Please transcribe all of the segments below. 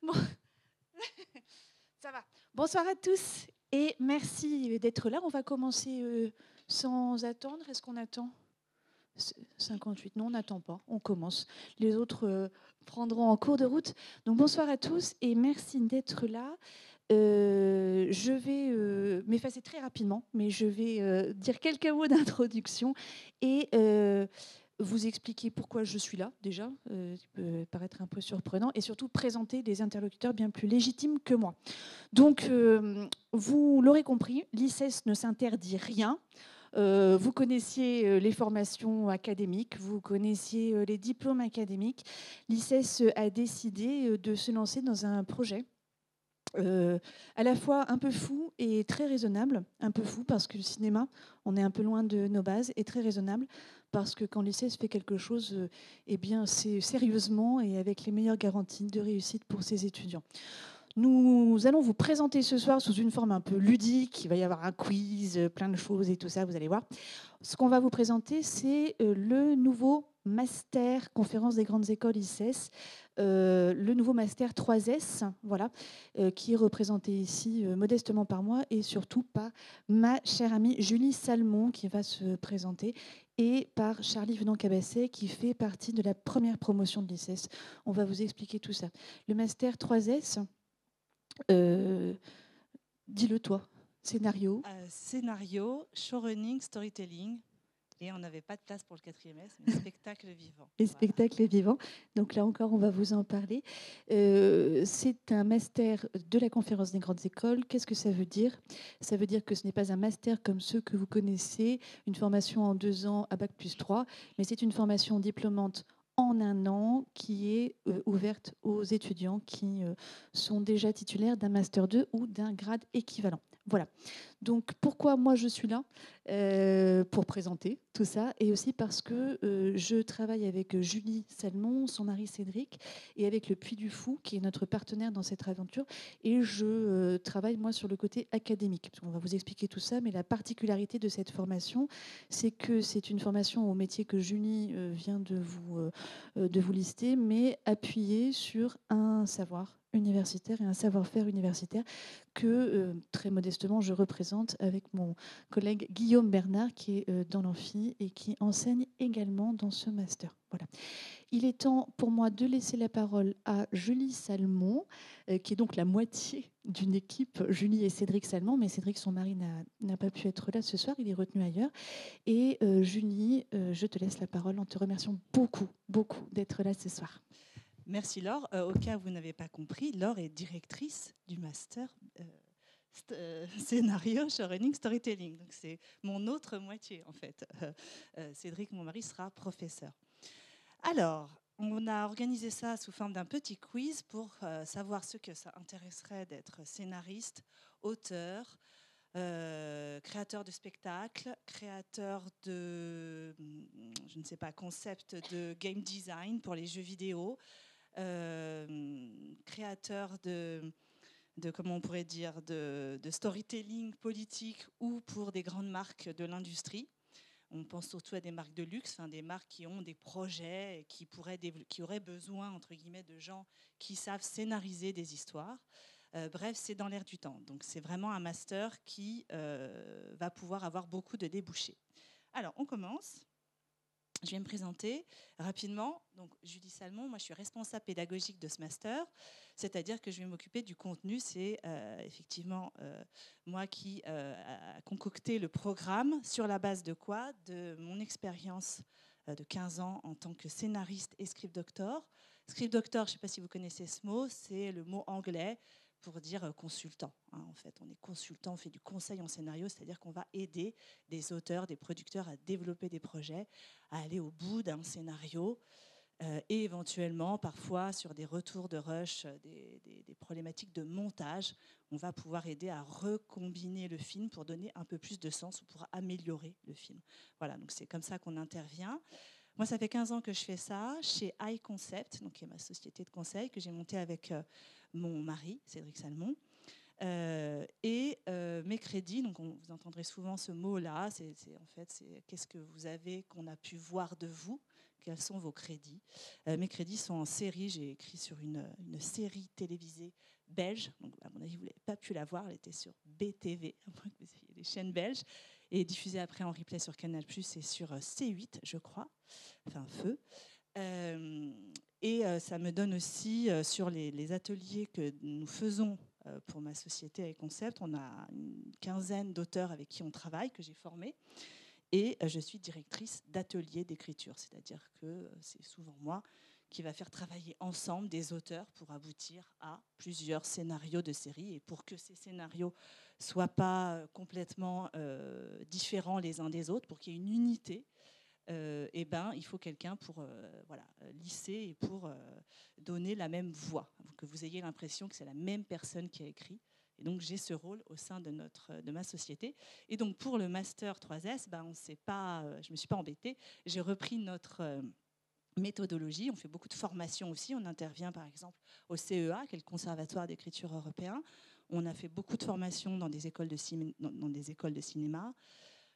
Bon, ça va. Bonsoir à tous et merci d'être là. On va commencer sans attendre. Est-ce qu'on attend 58? Non, on n'attend pas. On commence. Les autres prendront en cours de route. Donc bonsoir à tous et merci d'être là. Je vais m'effacer très rapidement, mais je vais dire quelques mots d'introduction et vous expliquer pourquoi je suis là, déjà, ça peut paraître un peu surprenant, et surtout présenter des interlocuteurs bien plus légitimes que moi. Donc, vous l'aurez compris, l'ICES ne s'interdit rien. Vous connaissiez les formations académiques, vous connaissiez les diplômes académiques. L'ICES a décidé de se lancer dans un projet à la fois un peu fou et très raisonnable. Un peu fou parce que le cinéma, on est un peu loin de nos bases, et très raisonnable parce que quand l'ICES fait quelque chose, eh bien c'est sérieusement et avec les meilleures garanties de réussite pour ses étudiants. Nous allons vous présenter ce soir sous une forme un peu ludique. Il va y avoir un quiz, plein de choses et tout ça, vous allez voir. Ce qu'on va vous présenter, c'est le nouveau master conférence des grandes écoles ICES, le nouveau master 3S, voilà, qui est représenté ici modestement par moi et surtout par ma chère amie Julie Salmon qui va se présenter et par Charlie Venant-Cabasset qui fait partie de la première promotion de l'ICES. On va vous expliquer tout ça. Le master 3S, dis-le toi, scénario. Scénario, showrunning, storytelling. Et on n'avait pas de place pour le 4e S, mais spectacle vivant. Les Voilà. spectacles vivants. Donc là encore, on va vous en parler. C'est un master de la conférence des grandes écoles. Qu'est-ce que ça veut dire? Ça veut dire que ce n'est pas un master comme ceux que vous connaissez, une formation en 2 ans à Bac+3, mais c'est une formation diplômante en 1 an qui est ouverte aux étudiants qui sont déjà titulaires d'un master 2 ou d'un grade équivalent. Voilà. Donc pourquoi moi je suis là pour présenter tout ça, et aussi parce que je travaille avec Julie Salmon, son mari Cédric, et avec le Puy du Fou, qui est notre partenaire dans cette aventure, et je travaille moi sur le côté académique. On va vous expliquer tout ça, mais la particularité de cette formation, c'est que c'est une formation au métier que Julie vient de vous lister, mais appuyée sur un savoir universitaire et un savoir-faire universitaire que, très modestement, je représente avec mon collègue Guillaume Bernard, qui est dans l'amphi et qui enseigne également dans ce master. Voilà. Il est temps pour moi de laisser la parole à Julie Salmon, qui est donc la moitié d'une équipe, Julie et Cédric Salmon, mais Cédric, son mari, n'a pas pu être là ce soir, il est retenu ailleurs. Et Julie, je te laisse la parole en te remerciant beaucoup, beaucoup d'être là ce soir. Merci Laure. Au cas où vous n'avez pas compris, Laure est directrice du master scénario, showrunning, storytelling. Donc c'est mon autre moitié en fait. Cédric, mon mari, sera professeur. Alors, on a organisé ça sous forme d'un petit quiz pour savoir ce que ça intéresserait d'être scénariste, auteur, créateur de spectacles, créateur de, je ne sais pas, concept de game design pour les jeux vidéo, créateur de comment on pourrait dire, de storytelling politique ou pour des grandes marques de l'industrie. On pense surtout à des marques de luxe, des marques qui ont des projets, qui auraient besoin, entre guillemets, de gens qui savent scénariser des histoires. Bref, c'est dans l'air du temps. Donc, c'est vraiment un master qui va pouvoir avoir beaucoup de débouchés. Alors, on commence. Je vais me présenter rapidement. Donc, Julie Salmon, moi je suis responsable pédagogique de ce master, c'est-à-dire que je vais m'occuper du contenu. C'est effectivement moi qui a concocté le programme. Sur la base de quoi? De mon expérience de 15 ans en tant que scénariste et script doctor. Script doctor, je ne sais pas si vous connaissez ce mot, c'est le mot anglais pour dire consultant. En fait, on est consultant, on fait du conseil en scénario, c'est-à-dire qu'on va aider des auteurs, des producteurs à développer des projets, à aller au bout d'un scénario et éventuellement, parfois, sur des retours de rush, des problématiques de montage, on va pouvoir aider à recombiner le film pour donner un peu plus de sens ou pour améliorer le film. Voilà, donc c'est comme ça qu'on intervient. Moi, ça fait 15 ans que je fais ça chez iConcept, donc qui est ma société de conseil que j'ai montée avec mon mari, Cédric Salmon. Mes crédits, donc vous entendrez souvent ce mot-là, c'est qu'est-ce que vous avez qu'on a pu voir de vous, quels sont vos crédits. Mes crédits sont en série. J'ai écrit sur une série télévisée belge. Donc, à mon avis, vous n'avez pas pu la voir. Elle était sur BTV, à moins que vous ayez des chaînes belges, et diffusée après en replay sur Canal+ et sur C8, je crois. Enfin, Feu. Ça me donne aussi, sur les ateliers que nous faisons pour ma société et Concept, on a une quinzaine d'auteurs avec qui on travaille, que j'ai formés. Et je suis directrice d'atelier d'écriture, c'est-à-dire que c'est souvent moi qui va faire travailler ensemble des auteurs pour aboutir à plusieurs scénarios de série. Et pour que ces scénarios ne soient pas complètement différents les uns des autres, pour qu'il y ait une unité, il faut quelqu'un pour lisser et pour donner la même voix, que vous ayez l'impression que c'est la même personne qui a écrit. Et donc j'ai ce rôle au sein de ma société. Et donc pour le Master 3S, je ne me suis pas embêtée. J'ai repris notre méthodologie. On fait beaucoup de formations aussi. On intervient par exemple au CEA, qui est le Conservatoire d'écriture européen. On a fait beaucoup de formations dans des écoles de cinéma,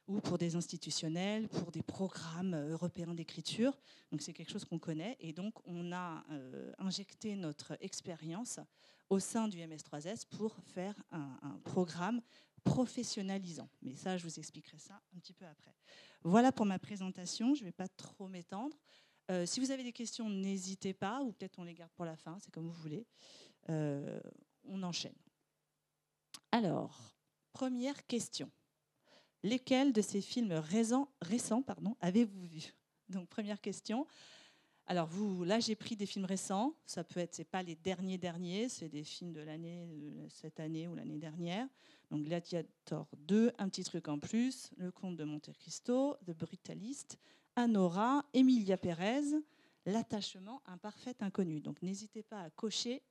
ou pour des institutionnels, pour des programmes européens d'écriture. Donc c'est quelque chose qu'on connaît. Et donc on a injecté notre expérience au sein du MS3S pour faire un programme professionnalisant. Mais ça, je vous expliquerai ça un petit peu après. Voilà pour ma présentation. Je ne vais pas trop m'étendre. Si vous avez des questions, n'hésitez pas, ou peut-être on les garde pour la fin, c'est comme vous voulez. On enchaîne. Alors, première question. Lesquels de ces films récents avez-vous vu? Donc, première question. Alors, là, j'ai pris des films récents. Ça peut être, c'est pas les derniers, c'est des films de cette année ou l'année dernière. Donc, Gladiator 2, un petit truc en plus, Le Comte de Monte Cristo, The Brutalist, Anora, Emilia Pérez, L'attachement, Un parfait inconnu. Donc, n'hésitez pas à cocher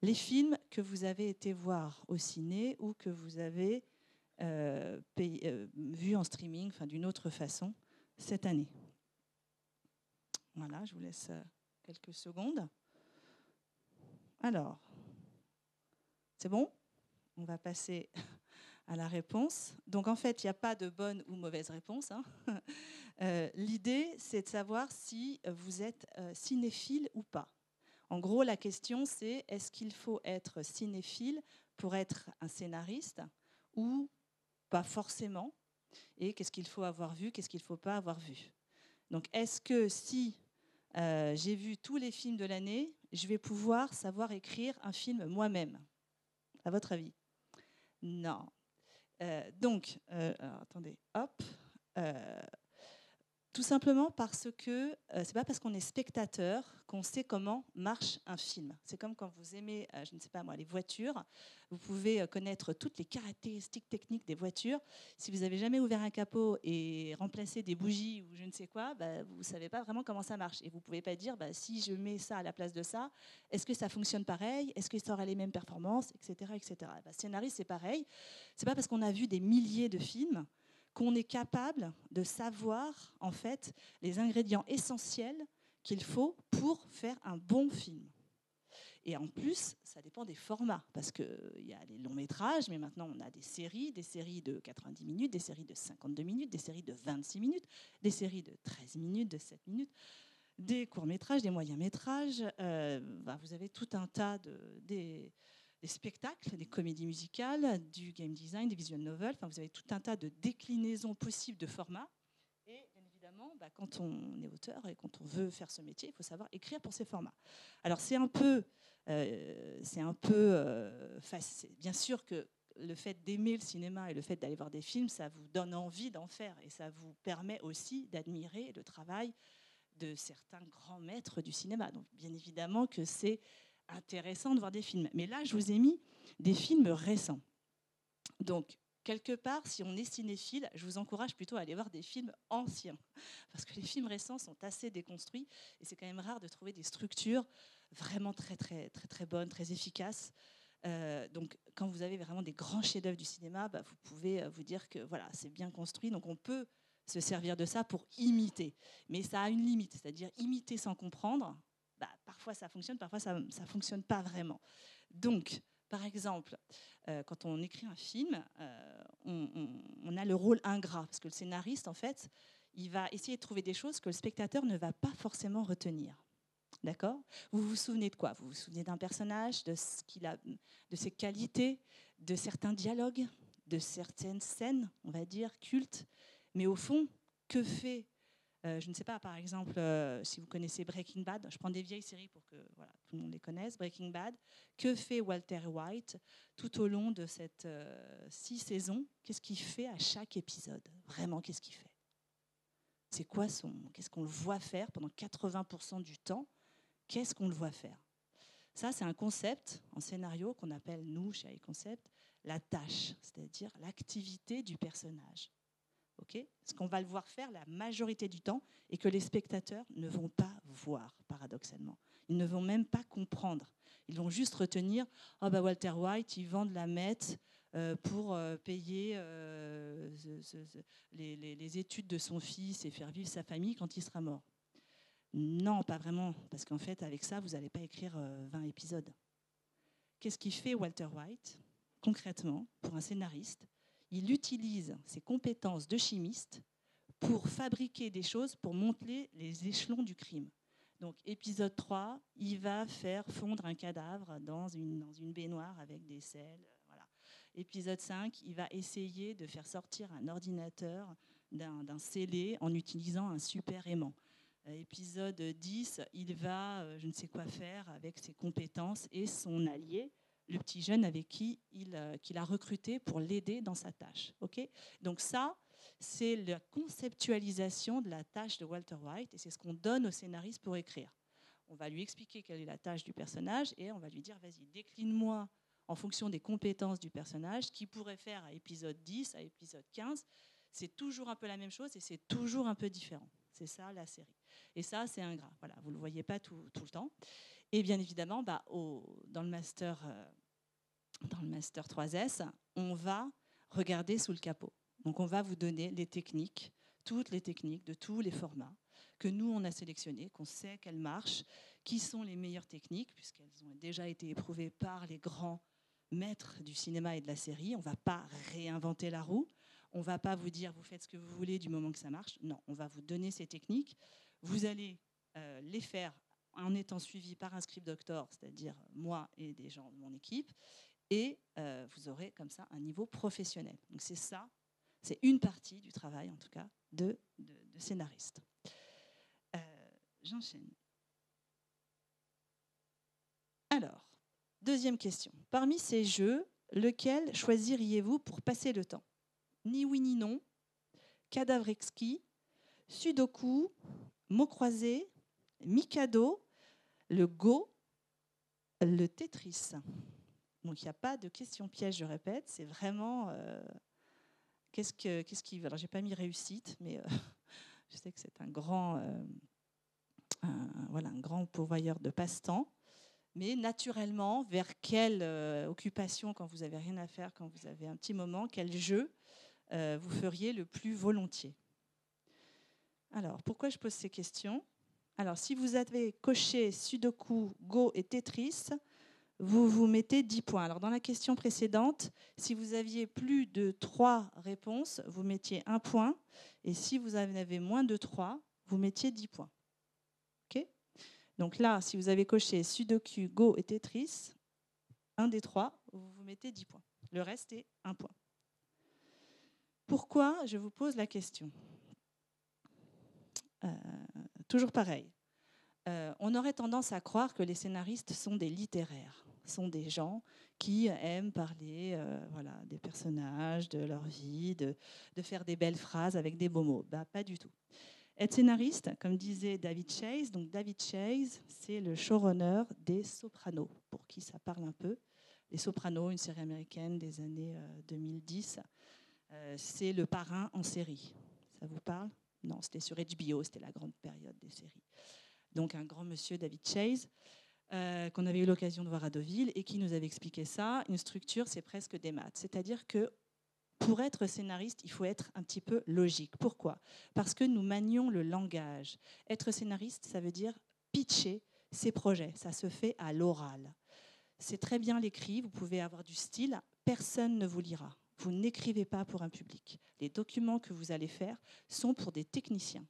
les films que vous avez été voir au ciné ou que vous avez vu en streaming, d'une autre façon, cette année. Voilà, je vous laisse quelques secondes. Alors, c'est bon? On va passer à la réponse. Donc, en fait, il n'y a pas de bonne ou mauvaise réponse. L'idée, c'est de savoir si vous êtes cinéphile ou pas. En gros, la question, c'est est-ce qu'il faut être cinéphile pour être un scénariste ou pas forcément, et qu'est-ce qu'il faut avoir vu, qu'est-ce qu'il ne faut pas avoir vu. Donc, est-ce que si j'ai vu tous les films de l'année, je vais pouvoir savoir écrire un film moi-même? À votre avis? Non. Alors, attendez, hop. Tout simplement parce que c'est pas parce qu'on est spectateur qu'on sait comment marche un film. C'est comme quand vous aimez, je ne sais pas moi, les voitures. Vous pouvez connaître toutes les caractéristiques techniques des voitures. Si vous n'avez jamais ouvert un capot et remplacé des bougies ou je ne sais quoi, vous ne savez pas vraiment comment ça marche. Et vous ne pouvez pas dire, si je mets ça à la place de ça, est-ce que ça fonctionne pareil? Est-ce que ça aura les mêmes performances, etc. etc. Scénariste, c'est pareil. C'est pas parce qu'on a vu des milliers de films qu'on est capable de savoir en fait les ingrédients essentiels qu'il faut pour faire un bon film. Et en plus, ça dépend des formats, parce qu'il y a les longs métrages, mais maintenant on a des séries de 90 minutes, des séries de 52 minutes, des séries de 26 minutes, des séries de 13 minutes, de 7 minutes, des courts métrages, des moyens métrages. Vous avez tout un tas des spectacles, des comédies musicales, du game design, des visual novels. Vous avez tout un tas de déclinaisons possibles de formats. Et bien évidemment, quand on est auteur et quand on veut faire ce métier, il faut savoir écrire pour ces formats. Alors c'est un peu bien sûr que le fait d'aimer le cinéma et le fait d'aller voir des films, ça vous donne envie d'en faire et ça vous permet aussi d'admirer le travail de certains grands maîtres du cinéma. Donc bien évidemment que c'est intéressant de voir des films. Mais là, je vous ai mis des films récents. Donc, quelque part, si on est cinéphile, je vous encourage plutôt à aller voir des films anciens. Parce que les films récents sont assez déconstruits et c'est quand même rare de trouver des structures vraiment très, très, très, très bonnes, très efficaces. Donc, quand vous avez vraiment des grands chefs-d'œuvre du cinéma, vous pouvez vous dire que voilà, c'est bien construit. Donc, on peut se servir de ça pour imiter. Mais ça a une limite, c'est-à-dire imiter sans comprendre. Parfois ça fonctionne, parfois ça ne fonctionne pas vraiment. Donc, par exemple, quand on écrit un film, on a le rôle ingrat, parce que le scénariste, en fait, il va essayer de trouver des choses que le spectateur ne va pas forcément retenir. D'accord ? Vous vous souvenez de quoi ? Vous vous souvenez d'un personnage, de ce qu'il a, de ses qualités, de certains dialogues, de certaines scènes, on va dire, cultes. Mais au fond, que fait, je ne sais pas, par exemple, si vous connaissez Breaking Bad, je prends des vieilles séries pour que voilà, tout le monde les connaisse, Breaking Bad, que fait Walter White tout au long de cette 6 saisons ? Qu'est-ce qu'il fait à chaque épisode ? Vraiment, qu'est-ce qu'il fait ? C'est quoi qu'est-ce qu'on le voit faire pendant 80% du temps ? Qu'est-ce qu'on le voit faire ? Ça, c'est un concept en scénario qu'on appelle, nous, chez iConcept, la tâche, c'est-à-dire l'activité du personnage. Okay ? Ce qu'on va le voir faire la majorité du temps et que les spectateurs ne vont pas voir, paradoxalement. Ils ne vont même pas comprendre. Ils vont juste retenir « Oh, bah Walter White, il vend de la meth pour payer les études de son fils et faire vivre sa famille quand il sera mort. » Non, pas vraiment, parce qu'en fait, avec ça, vous n'allez pas écrire 20 épisodes. Qu'est-ce qu'il fait Walter White, concrètement, pour un scénariste ? Il utilise ses compétences de chimiste pour fabriquer des choses, pour monter les échelons du crime. Donc, épisode 3, il va faire fondre un cadavre dans une baignoire avec des sels. Voilà. Épisode 5, il va essayer de faire sortir un ordinateur d'un scellé en utilisant un super aimant. Épisode 10, il va, je ne sais quoi faire avec ses compétences et son allié, le petit jeune avec qui qu'il a recruté pour l'aider dans sa tâche. Okay ? Donc ça, c'est la conceptualisation de la tâche de Walter White et c'est ce qu'on donne au scénariste pour écrire. On va lui expliquer quelle est la tâche du personnage et on va lui dire, vas-y, décline-moi en fonction des compétences du personnage ce qu'il pourrait faire à épisode 10, à épisode 15. C'est toujours un peu la même chose et c'est toujours un peu différent. C'est ça la série. Et ça, c'est ingrat. Voilà, vous ne le voyez pas tout le temps. Et bien évidemment, dans le master 3S, on va regarder sous le capot. Donc on va vous donner les techniques, toutes les techniques de tous les formats que nous, on a sélectionnés, qu'on sait qu'elles marchent, qui sont les meilleures techniques, puisqu'elles ont déjà été éprouvées par les grands maîtres du cinéma et de la série. On ne va pas réinventer la roue. On ne va pas vous dire, vous faites ce que vous voulez du moment que ça marche. Non, on va vous donner ces techniques. Vous allez les faire en étant suivi par un script doctor, c'est-à-dire moi et des gens de mon équipe, et vous aurez comme ça un niveau professionnel. Donc c'est ça, c'est une partie du travail, en tout cas, de scénariste. J'enchaîne. Alors, deuxième question. Parmi ces jeux, lequel choisiriez-vous pour passer le temps ? Ni oui ni non, cadavre exquis, sudoku, mots croisés, Mikado, le Go, le Tetris. Donc il n'y a pas de question piège, je répète, c'est vraiment qu'est-ce qui veut. Alors j'ai pas mis réussite, mais je sais que c'est un grand pourvoyeur de passe-temps. Mais naturellement, vers quelle occupation, quand vous n'avez rien à faire, quand vous avez un petit moment, quel jeu vous feriez le plus volontiers ? Alors, pourquoi je pose ces questions ? Alors, si vous avez coché Sudoku, Go et Tetris, vous vous mettez 10 points. Alors, dans la question précédente, si vous aviez plus de 3 réponses, vous mettiez 1 point. Et si vous en avez moins de 3, vous mettiez 10 points. OK ? Donc là, si vous avez coché Sudoku, Go et Tetris, un des 3, vous vous mettez 10 points. Le reste est 1 point. Pourquoi je vous pose la question ? Toujours pareil. On aurait tendance à croire que les scénaristes sont des littéraires, sont des gens qui aiment parler des personnages, de leur vie, de faire des belles phrases avec des beaux mots. Pas du tout. Être scénariste, comme disait David Chase, donc David Chase, c'est le showrunner des Sopranos, pour qui ça parle un peu. Les Sopranos, une série américaine des années 2010, c'est le parrain en série. Ça vous parle ? Non, c'était sur HBO, c'était la grande période des séries. Donc un grand monsieur, David Chase, qu'on avait eu l'occasion de voir à Deauville et qui nous avait expliqué ça. Une structure, c'est presque des maths. C'est-à-dire que pour être scénariste, il faut être un petit peu logique. Pourquoi ? Parce que nous manions le langage. Être scénariste, ça veut dire pitcher ses projets. Ça se fait à l'oral. C'est très bien l'écrit, vous pouvez avoir du style, personne ne vous lira. Vous n'écrivez pas pour un public. Les documents que vous allez faire sont pour des techniciens,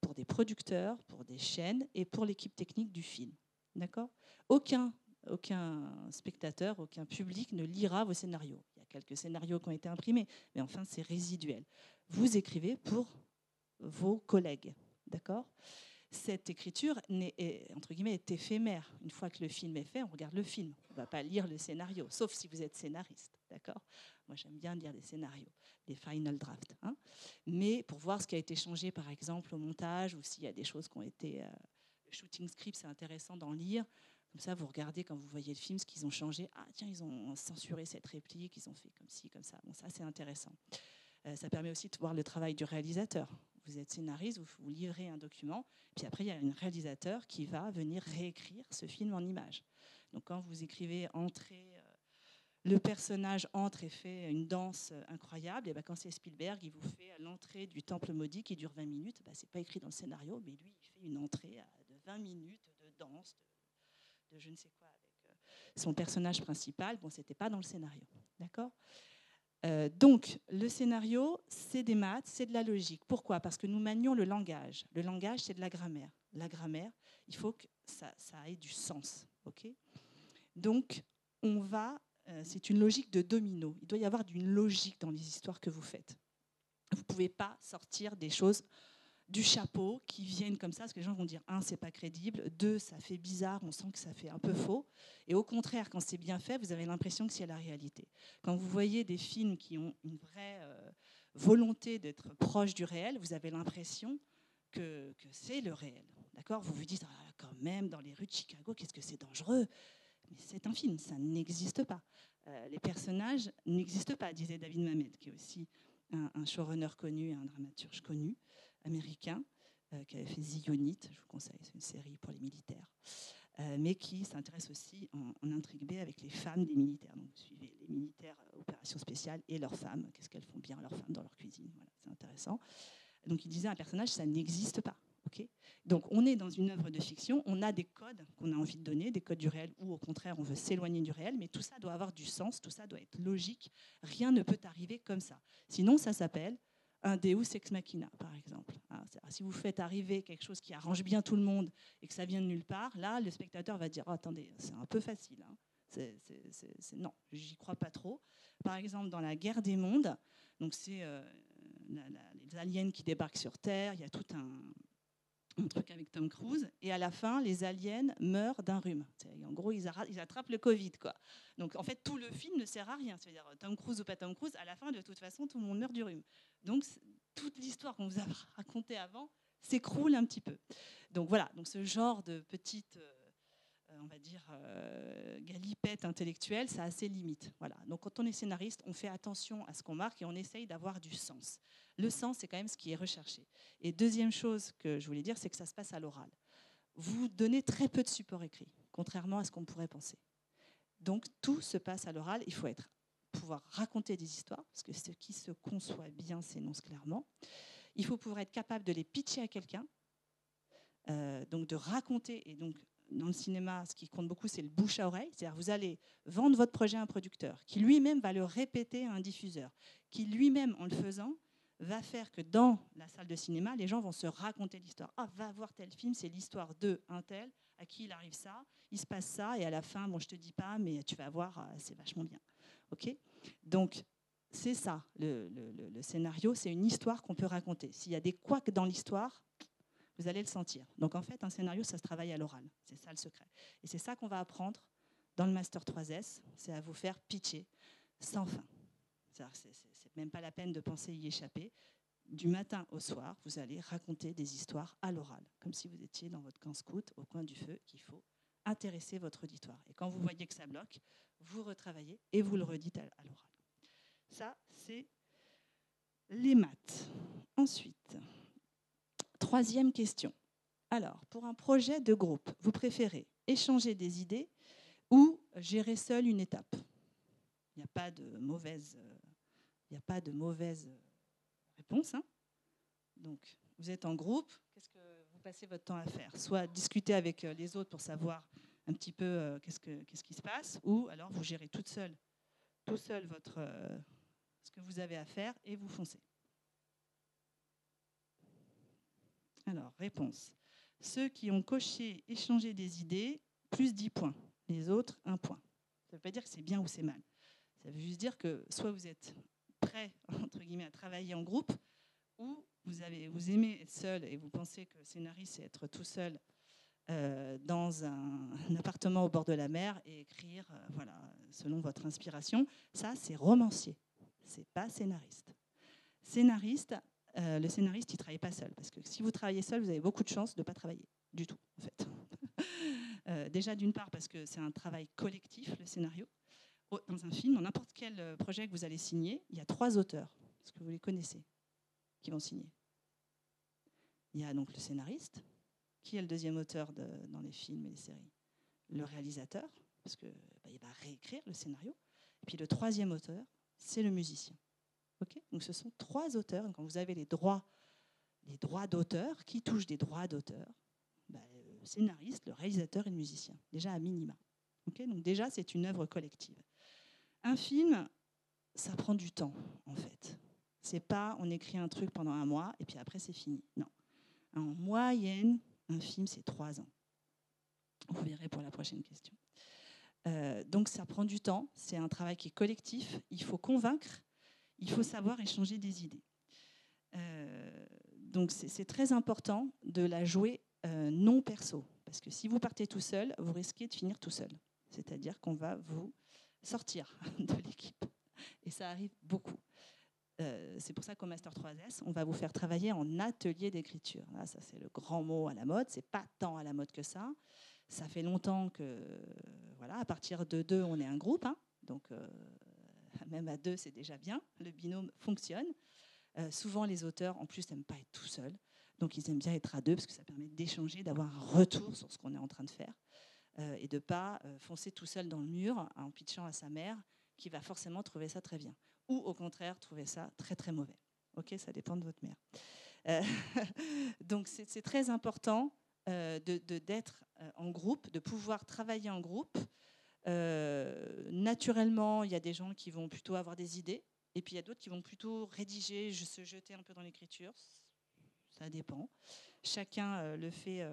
pour des producteurs, pour des chaînes et pour l'équipe technique du film. D'accord ? Aucun spectateur, aucun public ne lira vos scénarios. Il y a quelques scénarios qui ont été imprimés, mais enfin, c'est résiduel. Vous écrivez pour vos collègues. D'accord ? Cette écriture entre guillemets, est éphémère. Une fois que le film est fait, on regarde le film. On ne va pas lire le scénario, sauf si vous êtes scénariste. D'accord ? Moi, j'aime bien lire des scénarios, des final drafts. Hein, mais pour voir ce qui a été changé, par exemple, au montage, ou s'il y a des choses qui ont été... le shooting script, c'est intéressant d'en lire. Comme ça, vous regardez, quand vous voyez le film, ce qu'ils ont changé. Ah, tiens, ils ont censuré cette réplique, ils ont fait comme ci, comme ça. Bon, ça, c'est intéressant. Ça permet aussi de voir le travail du réalisateur. Vous êtes scénariste, vous livrez un document, puis après, il y a un réalisateur qui va venir réécrire ce film en images. Donc, quand vous écrivez entrée, le personnage entre et fait une danse incroyable, et ben quand c'est Spielberg, il vous fait l'entrée du Temple maudit qui dure 20 minutes. Ben, ce n'est pas écrit dans le scénario, mais lui, il fait une entrée de 20 minutes de danse, de je ne sais quoi, avec son personnage principal. Bon, ce n'était pas dans le scénario. D'accord ? Donc, le scénario, c'est des maths, c'est de la logique. Pourquoi ? Parce que nous manions le langage. Le langage, c'est de la grammaire. La grammaire, il faut que ça ait du sens. Okay ? Donc, c'est une logique de domino. Il doit y avoir une logique dans les histoires que vous faites. Vous ne pouvez pas sortir des choses du chapeau qui viennent comme ça, parce que les gens vont dire, 1, c'est pas crédible, 2, ça fait bizarre, on sent que ça fait un peu faux. Et au contraire, quand c'est bien fait, vous avez l'impression que c'est la réalité. Quand vous voyez des films qui ont une vraie volonté d'être proche du réel, vous avez l'impression que c'est le réel. D'accord ? Vous vous dites, ah, quand même, dans les rues de Chicago, qu'est-ce que c'est dangereux ? Mais c'est un film, ça n'existe pas. Les personnages n'existent pas, disait David Mamet, qui est aussi un showrunner connu, un dramaturge connu, américain, qui avait fait The Unit, je vous conseille, c'est une série pour les militaires, mais qui s'intéresse aussi en intrigue B avec les femmes des militaires. Donc vous suivez les militaires opérations spéciales et leurs femmes, qu'est-ce qu'elles font bien, leurs femmes dans leur cuisine, voilà, c'est intéressant. Donc il disait un personnage, ça n'existe pas. Okay ? Donc on est dans une œuvre de fiction, on a des codes qu'on a envie de donner, des codes du réel, ou au contraire on veut s'éloigner du réel, mais tout ça doit avoir du sens, tout ça doit être logique, rien ne peut arriver comme ça. Sinon ça s'appelle un Deus ex machina, par exemple. Si vous faites arriver quelque chose qui arrange bien tout le monde et que ça vient de nulle part, là le spectateur va dire oh, attendez, c'est un peu facile. Hein. Non, j'y crois pas trop. Par exemple, dans la Guerre des mondes, donc c'est les aliens qui débarquent sur Terre, il y a tout un truc avec Tom Cruise, et à la fin, les aliens meurent d'un rhume. En gros, ils attrapent le Covid, quoi. Donc, en fait, tout le film ne sert à rien. C'est-à-dire, Tom Cruise ou pas Tom Cruise, à la fin, de toute façon, tout le monde meurt du rhume. Donc, toute l'histoire qu'on vous a racontée avant s'écroule un petit peu. Donc, voilà. Donc, ce genre de petite, on va dire, galipette intellectuelle, ça a ses limites. Voilà. Donc, quand on est scénariste, on fait attention à ce qu'on marque et on essaye d'avoir du sens. Le sens, c'est quand même ce qui est recherché. Et deuxième chose que je voulais dire, c'est que ça se passe à l'oral. Vous donnez très peu de support écrit, contrairement à ce qu'on pourrait penser. Donc, tout se passe à l'oral. Il faut pouvoir raconter des histoires, parce que ce qui se conçoit bien s'énonce clairement. Il faut pouvoir être capable de les pitcher à quelqu'un, donc de raconter. Et donc, dans le cinéma, ce qui compte beaucoup, c'est le bouche à oreille. C'est-à-dire vous allez vendre votre projet à un producteur, qui lui-même va le répéter à un diffuseur, qui lui-même, en le faisant, va faire que dans la salle de cinéma, les gens vont se raconter l'histoire. Ah, va voir tel film, c'est l'histoire de un tel, à qui il arrive ça, il se passe ça, et à la fin, bon, je te dis pas, mais tu vas voir, c'est vachement bien. Okay ? Donc, c'est ça, le scénario, c'est une histoire qu'on peut raconter. S'il y a des couacs dans l'histoire, vous allez le sentir. Donc, en fait, un scénario, ça se travaille à l'oral. C'est ça le secret. Et c'est ça qu'on va apprendre dans le Master 3S, c'est à vous faire pitcher sans fin. C'est même pas la peine de penser y échapper. Du matin au soir, vous allez raconter des histoires à l'oral, comme si vous étiez dans votre camp scout au coin du feu, qu'il faut intéresser votre auditoire. Et quand vous voyez que ça bloque, vous retravaillez et vous le redites à l'oral. Ça, c'est les maths. Ensuite, troisième question. Alors, pour un projet de groupe, vous préférez échanger des idées ou gérer seul une étape ? Il n'y a pas de mauvaise réponse. Hein. Donc, vous êtes en groupe, qu'est-ce que vous passez votre temps à faire ? Soit discuter avec les autres pour savoir un petit peu qu'est-ce qui se passe, ou alors vous gérez tout seul que vous avez à faire et vous foncez. Alors, réponse. Ceux qui ont coché « Échanger des idées », plus 10 points. Les autres, 1 point. Ça ne veut pas dire que c'est bien ou c'est mal. Ça veut juste dire que soit vous êtes prêt, entre guillemets, à travailler en groupe, ou vous aimez être seul et vous pensez que scénariste, c'est être tout seul dans un appartement au bord de la mer et écrire voilà, selon votre inspiration. Ça, c'est romancier. Ce n'est pas scénariste. Scénariste, le scénariste, il ne travaille pas seul. Parce que si vous travaillez seul, vous avez beaucoup de chances de ne pas travailler du tout, en fait. Déjà, d'une part, parce que c'est un travail collectif, le scénario. Dans un film, dans n'importe quel projet que vous allez signer, il y a 3 auteurs, est-ce que vous les connaissez, qui vont signer. Il y a donc le scénariste. Qui est le deuxième auteur dans les films et les séries? Le réalisateur, parce qu'il va réécrire le scénario. Et puis le troisième auteur, c'est le musicien. Okay, donc ce sont 3 auteurs. Donc quand vous avez les droits d'auteur, qui touchent des droits d'auteur, le scénariste, le réalisateur et le musicien, déjà à minima. Okay, donc déjà, c'est une œuvre collective. Un film, ça prend du temps, en fait. C'est pas on écrit un truc pendant 1 mois et puis après c'est fini. Non. En moyenne, un film, c'est 3 ans. Vous verrez pour la prochaine question. Donc ça prend du temps, c'est un travail qui est collectif, il faut convaincre, il faut savoir échanger des idées. Donc c'est très important de la jouer non perso, parce que si vous partez tout seul, vous risquez de finir tout seul. C'est-à-dire qu'on va vous sortir de l'équipe. Et ça arrive beaucoup. C'est pour ça qu'au Master 3S, on va vous faire travailler en atelier d'écriture. Là, ça, c'est le grand mot à la mode. C'est pas tant à la mode que ça. Ça fait longtemps que, voilà, à partir de 2, on est un groupe. Hein, donc, même à 2, c'est déjà bien. Le binôme fonctionne. Souvent, les auteurs, en plus, n'aiment pas être tout seuls. Donc, ils aiment bien être à 2 parce que ça permet d'échanger, d'avoir un retour sur ce qu'on est en train de faire et de ne pas foncer tout seul dans le mur en pitchant à sa mère qui va forcément trouver ça très bien. Ou au contraire, trouver ça très, très mauvais. Ok, ça dépend de votre mère. Donc, c'est très important d'être en groupe, de pouvoir travailler en groupe. Naturellement, il y a des gens qui vont plutôt avoir des idées, et puis il y a d'autres qui vont plutôt rédiger, se jeter un peu dans l'écriture. Ça dépend. Chacun le fait,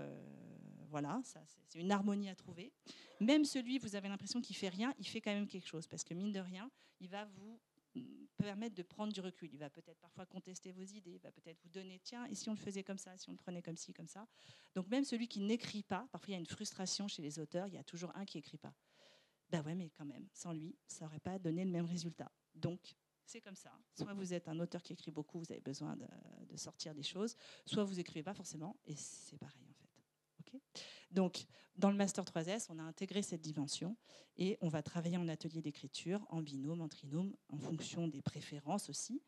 voilà, c'est une harmonie à trouver. Même celui, vous avez l'impression qu'il ne fait rien, il fait quand même quelque chose, parce que mine de rien, il va vous permettre de prendre du recul. Il va peut-être parfois contester vos idées, il va peut-être vous donner, tiens, et si on le faisait comme ça, si on le prenait comme ci, comme ça. Donc même celui qui n'écrit pas, parfois il y a une frustration chez les auteurs, il y a toujours un qui n'écrit pas. Ben ouais, mais quand même, sans lui, ça n'aurait pas donné le même résultat. Donc, c'est comme ça. Soit vous êtes un auteur qui écrit beaucoup, vous avez besoin de sortir des choses, soit vous n'écrivez pas forcément, et c'est pareil en fait. Okay, donc, dans le Master 3S, on a intégré cette dimension et on va travailler en atelier d'écriture, en binôme, en trinôme, en fonction des préférences aussi.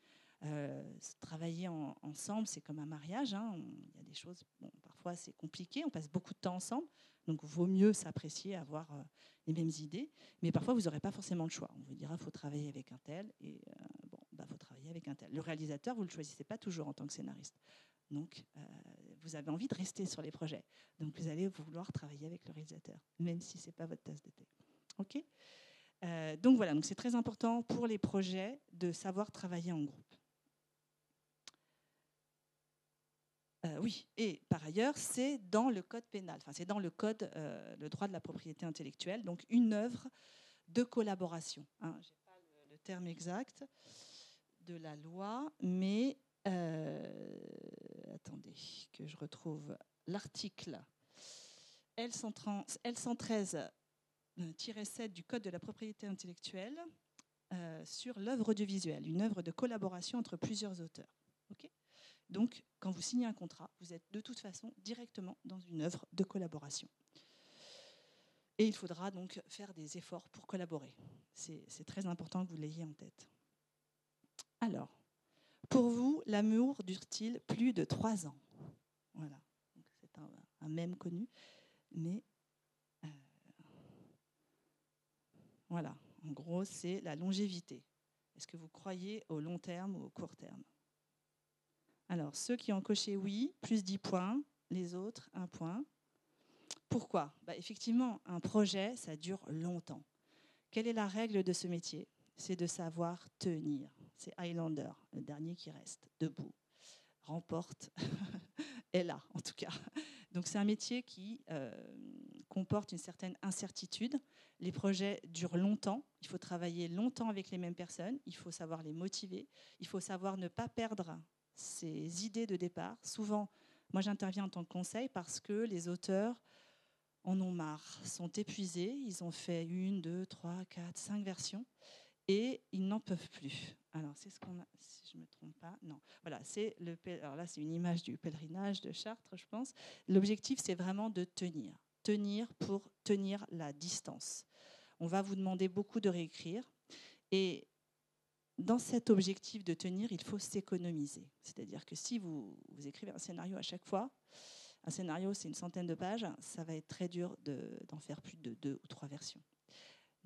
Travailler ensemble, c'est comme un mariage. Hein. Il y a des choses, bon, parfois c'est compliqué, on passe beaucoup de temps ensemble, donc il vaut mieux s'apprécier, avoir les mêmes idées, mais parfois vous n'aurez pas forcément le choix. On vous dira, il faut travailler avec un tel, et faut travailler avec un tel. Le réalisateur, vous ne le choisissez pas toujours en tant que scénariste. Donc, vous avez envie de rester sur les projets. Donc, vous allez vouloir travailler avec le réalisateur, même si ce n'est pas votre tasse de thé. OK ? Donc, voilà, donc c'est très important pour les projets de savoir travailler en groupe. Oui, et par ailleurs, c'est dans le code pénal, enfin, c'est dans le code, le droit de la propriété intellectuelle, donc une œuvre de collaboration. Hein. Je n'ai pas le terme exact de la loi, mais attendez que je retrouve l'article L113-7 du Code de la propriété intellectuelle sur l'œuvre audiovisuelle, une œuvre de collaboration entre plusieurs auteurs. Okay, donc, quand vous signez un contrat, vous êtes de toute façon directement dans une œuvre de collaboration. Et il faudra donc faire des efforts pour collaborer. C'est très important que vous l'ayez en tête. Alors, pour vous, l'amour dure-t-il plus de 3 ans? Voilà, c'est un mème connu, mais voilà, en gros, c'est la longévité. Est-ce que vous croyez au long terme ou au court terme? Alors, ceux qui ont coché oui, plus 10 points, les autres, 1 point. Pourquoi? Effectivement, un projet, ça dure longtemps. Quelle est la règle de ce métier? C'est de savoir tenir. c'est Highlander, le dernier qui reste debout, remporte, est là en tout cas. Donc c'est un métier qui comporte une certaine incertitude. Les projets durent longtemps, il faut travailler longtemps avec les mêmes personnes, il faut savoir les motiver, il faut savoir ne pas perdre ses idées de départ. Souvent, moi j'interviens en tant que conseil parce que les auteurs en ont marre, sont épuisés, ils ont fait 1, 2, 3, 4, 5 versions et ils n'en peuvent plus. Alors c'est ce qu'on a, si je ne me trompe pas, non. Voilà, alors là c'est une image du pèlerinage de Chartres, je pense. L'objectif c'est vraiment de tenir pour tenir la distance. On va vous demander beaucoup de réécrire et dans cet objectif de tenir, il faut s'économiser. C'est-à-dire que si vous écrivez un scénario à chaque fois, un scénario, c'est une centaine de pages, ça va être très dur d'en faire plus de 2 ou 3 versions.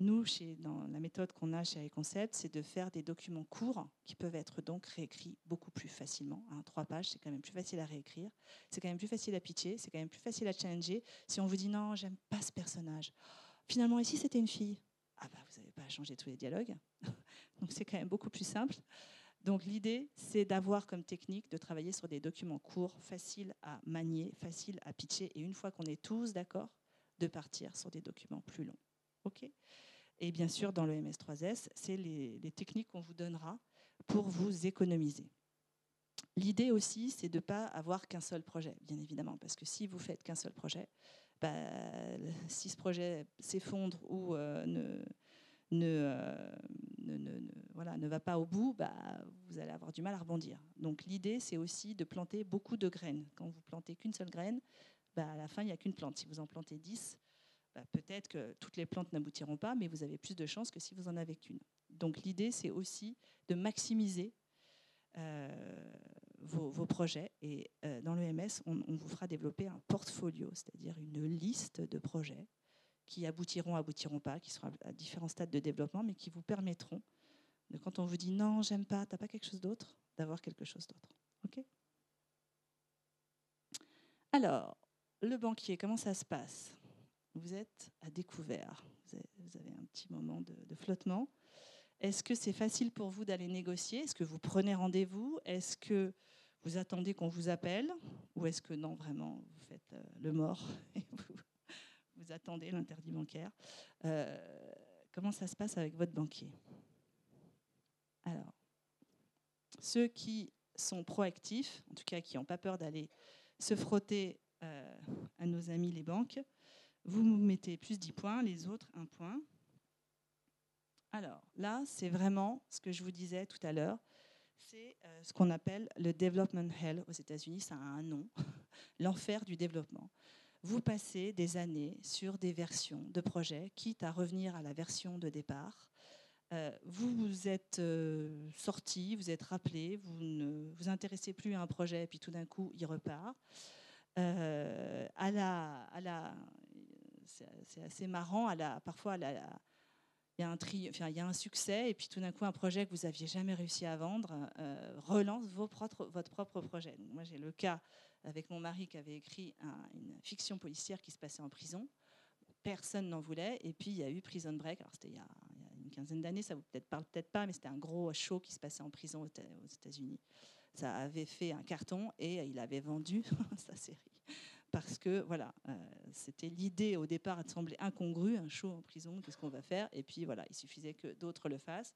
Nous, dans la méthode qu'on a chez iConcept, c'est de faire des documents courts qui peuvent être donc réécrits beaucoup plus facilement. 3 pages, c'est quand même plus facile à réécrire, c'est quand même plus facile à pitcher, c'est quand même plus facile à challenger. Si on vous dit non, j'aime pas ce personnage, finalement ici c'était une fille, ah bah vous n'avez pas à changer tous les dialogues, donc c'est quand même beaucoup plus simple. Donc l'idée, c'est d'avoir comme technique de travailler sur des documents courts, faciles à manier, faciles à pitcher, et une fois qu'on est tous d'accord, de partir sur des documents plus longs. Ok ? Et bien sûr, dans le MS3S, c'est les techniques qu'on vous donnera pour vous économiser. L'idée aussi, c'est de ne pas avoir qu'un seul projet, bien évidemment, parce que si vous faites qu'un seul projet, bah, si ce projet s'effondre ou ne va pas au bout, bah, vous allez avoir du mal à rebondir. Donc l'idée, c'est aussi de planter beaucoup de graines. Quand vous plantez qu'une seule graine, bah, à la fin, il n'y a qu'une plante. Si vous en plantez 10, bah, peut-être que toutes les plantes n'aboutiront pas, mais vous avez plus de chances que si vous en avez qu'une. Donc l'idée, c'est aussi de maximiser vos projets. Et dans l'EMS, on vous fera développer un portfolio, c'est-à-dire une liste de projets qui aboutiront pas, qui seront à différents stades de développement, mais qui vous permettront, quand on vous dit non, j'aime pas, t'as pas quelque chose d'autre, d'avoir quelque chose d'autre. Ok ? Alors, le banquier, comment ça se passe ? Vous êtes à découvert, vous avez un petit moment de flottement. Est-ce que c'est facile pour vous d'aller négocier ? Est-ce que vous prenez rendez-vous ? Est-ce que vous attendez qu'on vous appelle ? Ou est-ce que non, vraiment, vous faites le mort et vous attendez l'interdit bancaire ? Comment ça se passe avec votre banquier ? Alors, ceux qui sont proactifs, en tout cas qui n'ont pas peur d'aller se frotter à nos amis les banques, vous mettez plus 10 points, les autres 1 point. Alors là, c'est vraiment ce que je vous disais tout à l'heure, c'est ce qu'on appelle le development hell aux États-Unis, ça a un nom, l'enfer du développement. Vous passez des années sur des versions de projets, quitte à revenir à la version de départ. Vous vous êtes sorti, vous êtes rappelé, vous ne vous intéressez plus à un projet, et puis tout d'un coup, il repart. C'est assez marrant, parfois, il y a un succès, et puis tout d'un coup, un projet que vous n'aviez jamais réussi à vendre relance votre propre projet. Donc, moi, j'ai le cas avec mon mari qui avait écrit une fiction policière qui se passait en prison. Personne n'en voulait, et puis il y a eu Prison Break. Alors, c'était il y a une quinzaine d'années, ça vous parle peut-être pas, mais c'était un gros show qui se passait en prison aux États-Unis. Ça avait fait un carton, et il avait vendu sa série. Parce que voilà, c'était l'idée au départ de sembler incongrue, un show en prison, qu'est-ce qu'on va faire ? Et puis voilà, il suffisait que d'autres le fassent.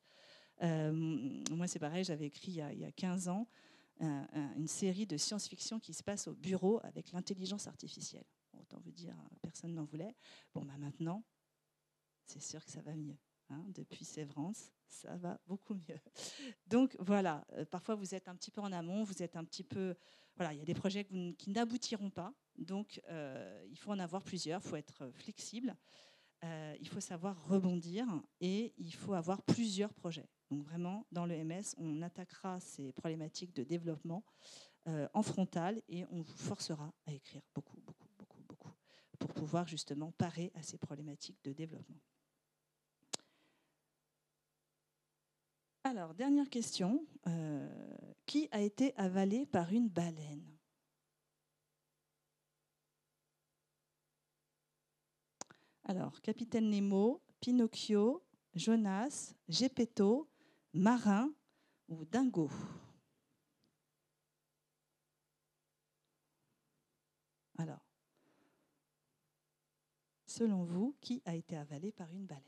Moi, c'est pareil, j'avais écrit il y a 15 ans une série de science-fiction qui se passe au bureau avec l'intelligence artificielle. Autant vous dire, personne n'en voulait. Bon, bah maintenant, c'est sûr que ça va mieux. Depuis Sévrance, ça va beaucoup mieux. Donc voilà, parfois vous êtes un petit peu en amont, vous êtes un petit peu... Voilà, il y a des projets qui n'aboutiront pas, donc il faut en avoir plusieurs, il faut être flexible, il faut savoir rebondir et il faut avoir plusieurs projets. Donc vraiment, dans le MS, on attaquera ces problématiques de développement en frontal et on vous forcera à écrire beaucoup, beaucoup, beaucoup, beaucoup pour pouvoir justement parer à ces problématiques de développement. Alors, dernière question. Qui a été avalé par une baleine ? Alors, Capitaine Nemo, Pinocchio, Jonas, Geppetto, Marin ou dingo? Alors, selon vous, qui a été avalé par une baleine?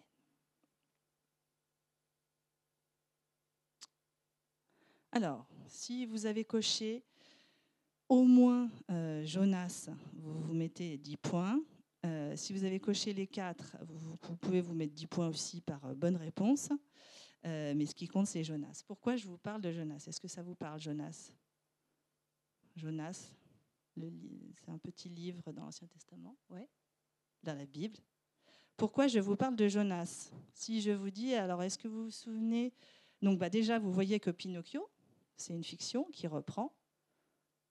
Alors, si vous avez coché au moins Jonas, vous mettez 10 points. Si vous avez coché les 4, vous pouvez vous mettre 10 points aussi par bonne réponse. Mais ce qui compte, c'est Jonas. Pourquoi je vous parle de Jonas? Est-ce que ça vous parle, Jonas? Jonas, c'est un petit livre dans l'Ancien Testament, ouais, dans la Bible. Pourquoi je vous parle de Jonas? Si je vous dis, alors est-ce que vous vous souvenez? Donc déjà, vous voyez que Pinocchio, c'est une fiction qui reprend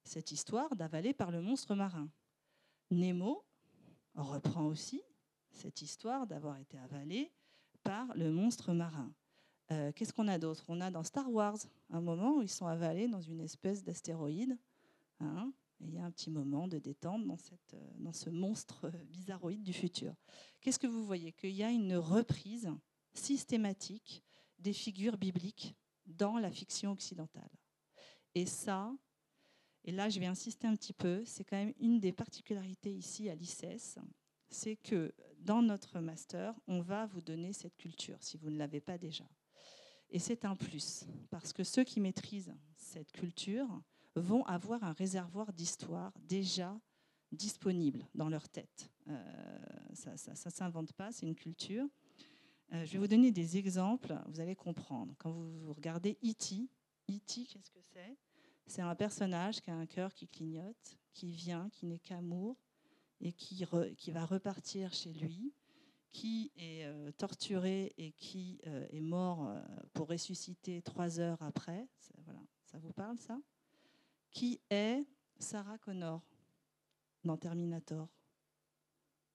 cette histoire d'avalé par le monstre marin. Nemo reprend aussi cette histoire d'avoir été avalé par le monstre marin. Qu'est-ce qu'on a d'autre? On a dans Star Wars un moment où ils sont avalés dans une espèce d'astéroïde. Hein, et il y a un petit moment de détente dans ce monstre bizarroïde du futur. Qu'est-ce que vous voyez? Qu'il y a une reprise systématique des figures bibliques dans la fiction occidentale. Et ça, et là je vais insister un petit peu, c'est quand même une des particularités ici à l'ICES, c'est que dans notre master, on va vous donner cette culture, si vous ne l'avez pas déjà. Et c'est un plus, parce que ceux qui maîtrisent cette culture vont avoir un réservoir d'histoire déjà disponible dans leur tête. Ça ne s'invente pas, c'est une culture. Je vais vous donner des exemples, vous allez comprendre. Quand vous regardez E.T., E.T., qu'est-ce que c'est? C'est un personnage qui a un cœur qui clignote, qui vient, qui n'est qu'amour, et qui va repartir chez lui, qui est torturé et qui est mort pour ressusciter 3 heures après. Voilà, ça vous parle, ça? Qui est Sarah Connor dans Terminator,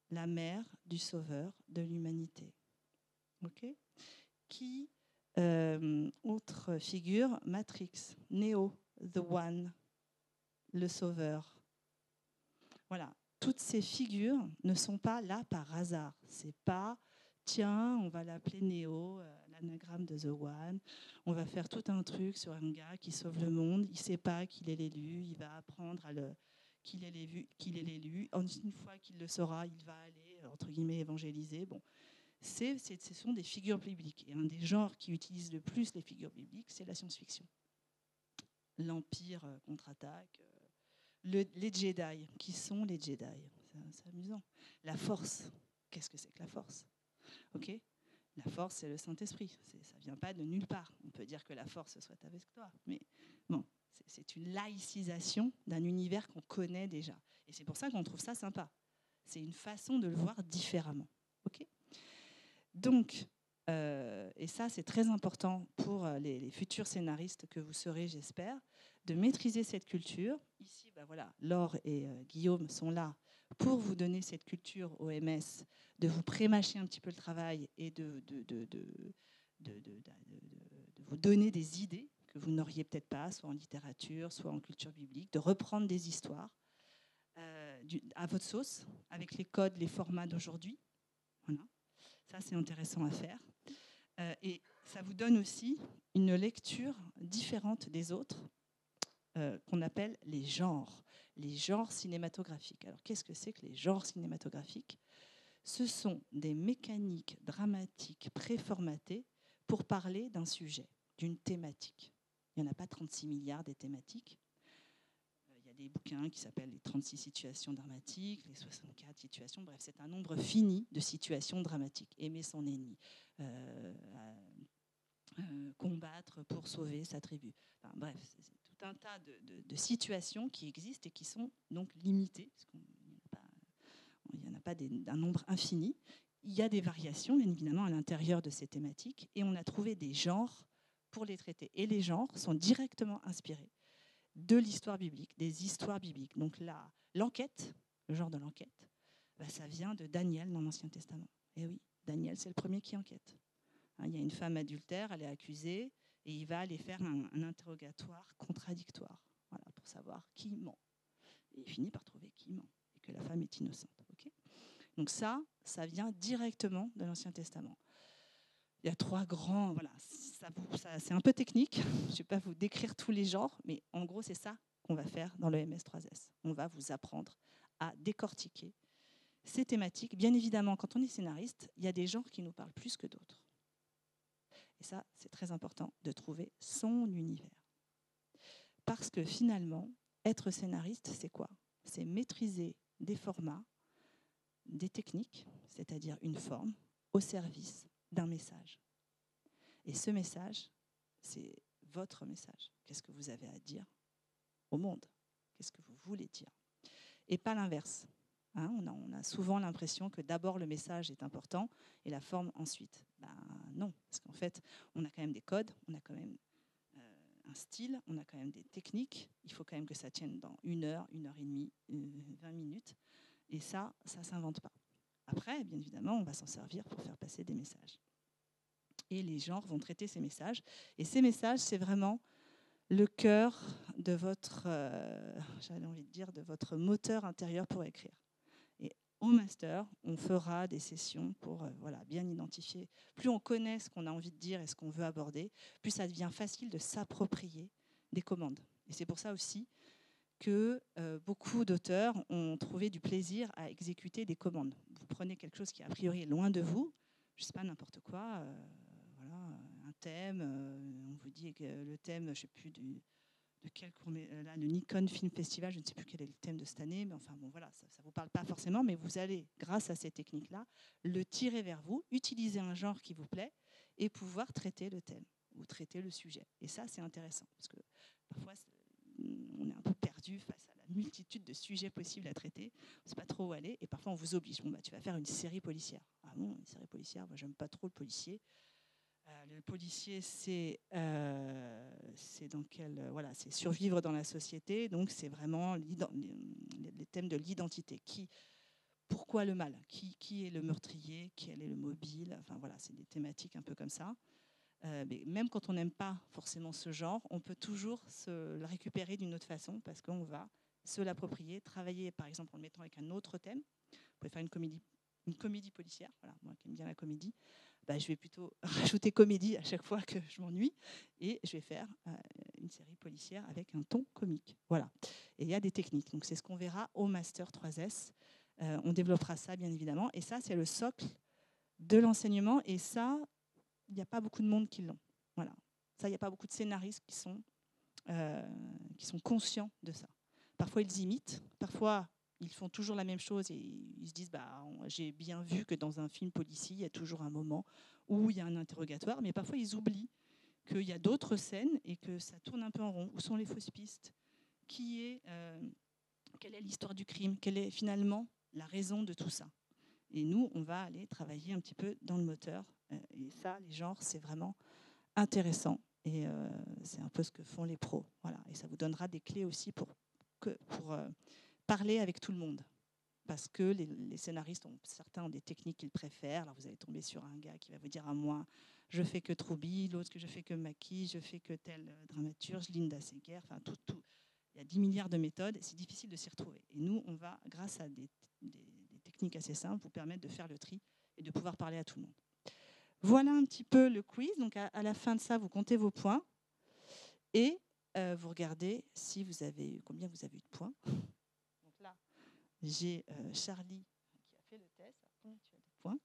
la mère du sauveur de l'humanité. Ok? Qui, autre figure, Matrix, Neo, The One, le sauveur. Voilà. Toutes ces figures ne sont pas là par hasard. C'est pas, tiens, on va l'appeler Néo, l'anagramme de The One. On va faire tout un truc sur un gars qui sauve le monde. Il ne sait pas qu'il est l'élu. Il va apprendre qu'il est l'élu. Une fois qu'il le saura, il va aller, entre guillemets, évangéliser. Bon. Ce sont des figures bibliques. Et un des genres qui utilise le plus les figures bibliques, c'est la science-fiction. L'Empire contre-attaque. Les Jedi. Qui sont les Jedi? C'est amusant. La force. Qu'est-ce que c'est que la force? Ok. La force, c'est le Saint-Esprit. Ça ne vient pas de nulle part. On peut dire que la force soit avec toi. Mais bon, c'est une laïcisation d'un univers qu'on connaît déjà. Et c'est pour ça qu'on trouve ça sympa. C'est une façon de le voir différemment. Ok. Donc, et ça, c'est très important pour les futurs scénaristes que vous serez, j'espère, de maîtriser cette culture. Ici, voilà, Laure et Guillaume sont là pour vous donner cette culture au MS, de vous prémâcher un petit peu le travail et de vous donner des idées que vous n'auriez peut-être pas, soit en littérature, soit en culture biblique, de reprendre des histoires à votre sauce, avec les codes, les formats d'aujourd'hui. Voilà. Ça, c'est intéressant à faire. Et ça vous donne aussi une lecture différente des autres, qu'on appelle les genres cinématographiques. Alors, qu'est-ce que c'est que les genres cinématographiques? Ce sont des mécaniques dramatiques préformatées pour parler d'un sujet, d'une thématique. Il n'y en a pas 36 milliards des thématiques. Il y a des bouquins qui s'appellent les 36 situations dramatiques, les 64 situations. Bref, c'est un nombre fini de situations dramatiques. Aimer son ennemi, combattre pour sauver sa tribu. Enfin, bref, c'est tout un tas de situations qui existent et qui sont donc limitées, parce qu'il n'y en a pas un nombre infini. Il y a des variations, bien évidemment, à l'intérieur de ces thématiques, et on a trouvé des genres pour les traiter. Et les genres sont directement inspirés de l'histoire biblique, des histoires bibliques. Donc là, l'enquête, le genre de l'enquête, ça vient de Daniel dans l'Ancien Testament. Et oui, Daniel, c'est le premier qui enquête. Il y a une femme adultère, elle est accusée, et il va aller faire un interrogatoire contradictoire, voilà, pour savoir qui ment. Et il finit par trouver qui ment, et que la femme est innocente. Okay. Donc ça vient directement de l'Ancien Testament. Il y a 3 grands, voilà, c'est un peu technique, je ne vais pas vous décrire tous les genres, mais en gros, c'est ça qu'on va faire dans le MS3S. On va vous apprendre à décortiquer ces thématiques. Bien évidemment, quand on est scénariste, il y a des genres qui nous parlent plus que d'autres. Et ça, c'est très important de trouver son univers. Parce que finalement, être scénariste, c'est quoi? C'est maîtriser des formats, des techniques, c'est-à-dire une forme, au service d'un message. Et ce message, c'est votre message. Qu'est-ce que vous avez à dire au monde? Qu'est-ce que vous voulez dire? Et pas l'inverse. Hein, on a souvent l'impression que d'abord le message est important et la forme ensuite. Ben non, parce qu'en fait, on a quand même des codes, on a quand même un style, on a quand même des techniques. Il faut quand même que ça tienne dans 1 heure et demie, 20 minutes. Et ça ne s'invente pas. Après, bien évidemment, on va s'en servir pour faire passer des messages. Et les genres vont traiter ces messages. Et ces messages, c'est vraiment le cœur de votre, j'avais envie de dire, de votre moteur intérieur pour écrire. Et au master, on fera des sessions pour voilà, bien identifier. Plus on connaît ce qu'on a envie de dire et ce qu'on veut aborder, plus ça devient facile de s'approprier des commandes. Et c'est pour ça aussi que beaucoup d'auteurs ont trouvé du plaisir à exécuter des commandes. Vous prenez quelque chose qui a priori est loin de vous, je ne sais pas, n'importe quoi, voilà, un thème, on vous dit que le thème, je ne sais plus de quel là, le Nikon Film Festival, je ne sais plus quel est le thème de cette année, mais enfin bon voilà, ça ne vous parle pas forcément, mais vous allez, grâce à ces techniques-là, le tirer vers vous, utiliser un genre qui vous plaît et pouvoir traiter le thème ou traiter le sujet. Et ça, c'est intéressant, parce que parfois, on est un peu perdu face à la multitude de sujets possibles à traiter. On ne sait pas trop où aller et parfois on vous oblige. Bon, bah, tu vas faire une série policière. Ah bon, une série policière, moi j'aime pas trop le policier. Le policier, c'est dans quel, voilà, c'est survivre dans la société. Donc c'est vraiment les thèmes de l'identité. Pourquoi le mal? Qui est le meurtrier? Quel est le mobile? Enfin voilà, c'est des thématiques un peu comme ça. Mais même quand on n'aime pas forcément ce genre, on peut toujours se le récupérer d'une autre façon parce qu'on va se l'approprier, travailler par exemple en le mettant avec un autre thème. Vous pouvez faire une comédie policière. Voilà, moi qui aime bien la comédie, je vais plutôt rajouter comédie à chaque fois que je m'ennuie et je vais faire une série policière avec un ton comique. Voilà. Et il y a des techniques. Donc c'est ce qu'on verra au Master 3S. On développera ça bien évidemment. Et ça, c'est le socle de l'enseignement. Et ça, il n'y a pas beaucoup de monde qui l'ont. Voilà. Ça, il n'y a pas beaucoup de scénaristes qui sont conscients de ça. Parfois, ils imitent. Parfois, ils font toujours la même chose et ils se disent j'ai bien vu que dans un film policier, il y a toujours un moment où il y a un interrogatoire. Mais parfois, ils oublient qu'il y a d'autres scènes et que ça tourne un peu en rond. Où sont les fausses pistes? Quelle est l'histoire du crime? Quelle est finalement la raison de tout ça? Et nous, on va aller travailler un petit peu dans le moteur. Et ça, les genres, c'est vraiment intéressant. Et c'est un peu ce que font les pros. Voilà. Et ça vous donnera des clés aussi pour parler avec tout le monde. Parce que les scénaristes, certains ont des techniques qu'ils préfèrent. Alors vous allez tomber sur un gars qui va vous dire à moi, je fais que Troubi, l'autre que je fais que Maki, je fais que telle dramaturge, Linda Seger, enfin tout. Il y a 10 milliards de méthodes et c'est difficile de s'y retrouver. Et nous, on va, grâce à des techniques assez simples, vous permettre de faire le tri et de pouvoir parler à tout le monde. Voilà un petit peu le quiz. Donc à la fin de ça, vous comptez vos points et vous regardez combien vous avez eu de points. Donc là, j'ai Charlie qui a fait le test. Combien tu as de points?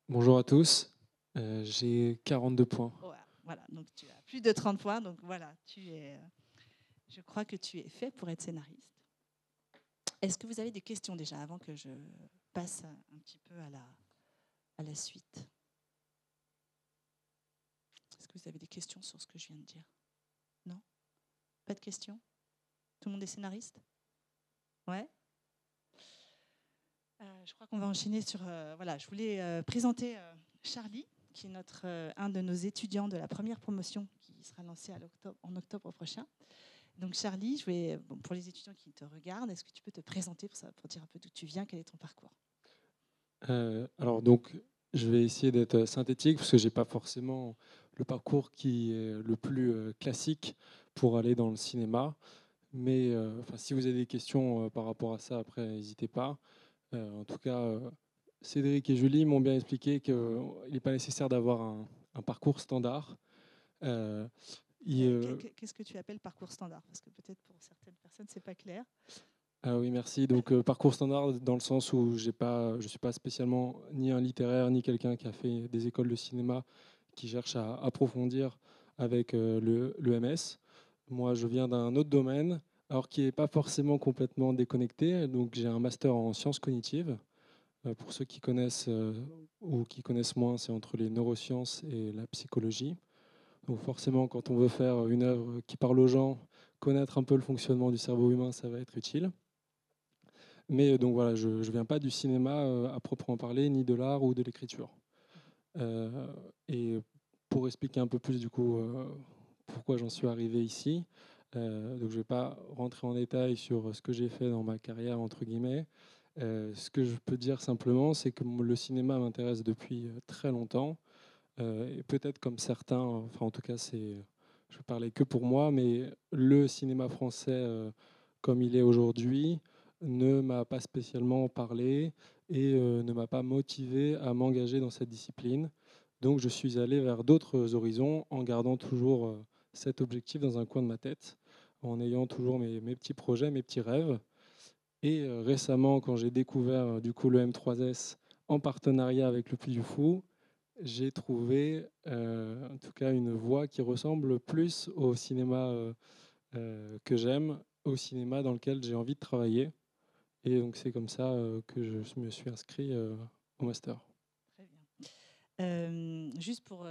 Bonjour à tous. J'ai 42 points. Voilà, donc tu as plus de 30 points. Donc voilà, je crois que tu es fait pour être scénariste. Est-ce que vous avez des questions déjà avant que je passe un petit peu à la suite? Est-ce que vous avez des questions sur ce que je viens de dire? Non? Pas de questions? Tout le monde est scénariste? Ouais? Je crois qu'on va enchaîner sur... voilà, je voulais présenter Charlie, qui est un de nos étudiants de la première promotion qui sera lancée en octobre prochain. Donc Charlie, pour les étudiants qui te regardent, est-ce que tu peux te présenter pour dire un peu d'où tu viens, quel est ton parcours? Alors donc, je vais essayer d'être synthétique parce que j'ai pas forcément le parcours qui est le plus classique pour aller dans le cinéma. Mais si vous avez des questions par rapport à ça, après, n'hésitez pas. En tout cas, Cédric et Julie m'ont bien expliqué qu'il n'est pas nécessaire d'avoir un parcours standard. Qu'est-ce que tu appelles parcours standard? Parce que peut-être pour certaines personnes, c'est pas clair. Ah oui, merci. Donc, parcours standard dans le sens où je ne suis pas spécialement ni un littéraire, ni quelqu'un qui a fait des écoles de cinéma qui cherche à approfondir avec le MS. Moi, je viens d'un autre domaine, alors qui n'est pas forcément complètement déconnecté. Donc, j'ai un master en sciences cognitives. Pour ceux qui connaissent ou qui connaissent moins, c'est entre les neurosciences et la psychologie. Donc, forcément, quand on veut faire une œuvre qui parle aux gens, connaître un peu le fonctionnement du cerveau humain, ça va être utile. Mais donc voilà, je ne viens pas du cinéma à proprement parler, ni de l'art ou de l'écriture. Et pour expliquer un peu plus du coup pourquoi j'en suis arrivé ici, donc je ne vais pas rentrer en détail sur ce que j'ai fait dans ma carrière, entre guillemets. Ce que je peux dire simplement, c'est que le cinéma m'intéresse depuis très longtemps. Et peut-être comme certains, enfin en tout cas, je ne parlais que pour moi, mais le cinéma français comme il est aujourd'hui ne m'a pas spécialement parlé et ne m'a pas motivé à m'engager dans cette discipline. Donc je suis allé vers d'autres horizons en gardant toujours cet objectif dans un coin de ma tête, en ayant toujours mes petits projets, mes petits rêves. Et récemment, quand j'ai découvert du coup le M3S en partenariat avec le Puy du Fou, j'ai trouvé en tout cas une voie qui ressemble plus au cinéma que j'aime, au cinéma dans lequel j'ai envie de travailler. Et donc c'est comme ça que je me suis inscrit au master. Très bien. Juste pour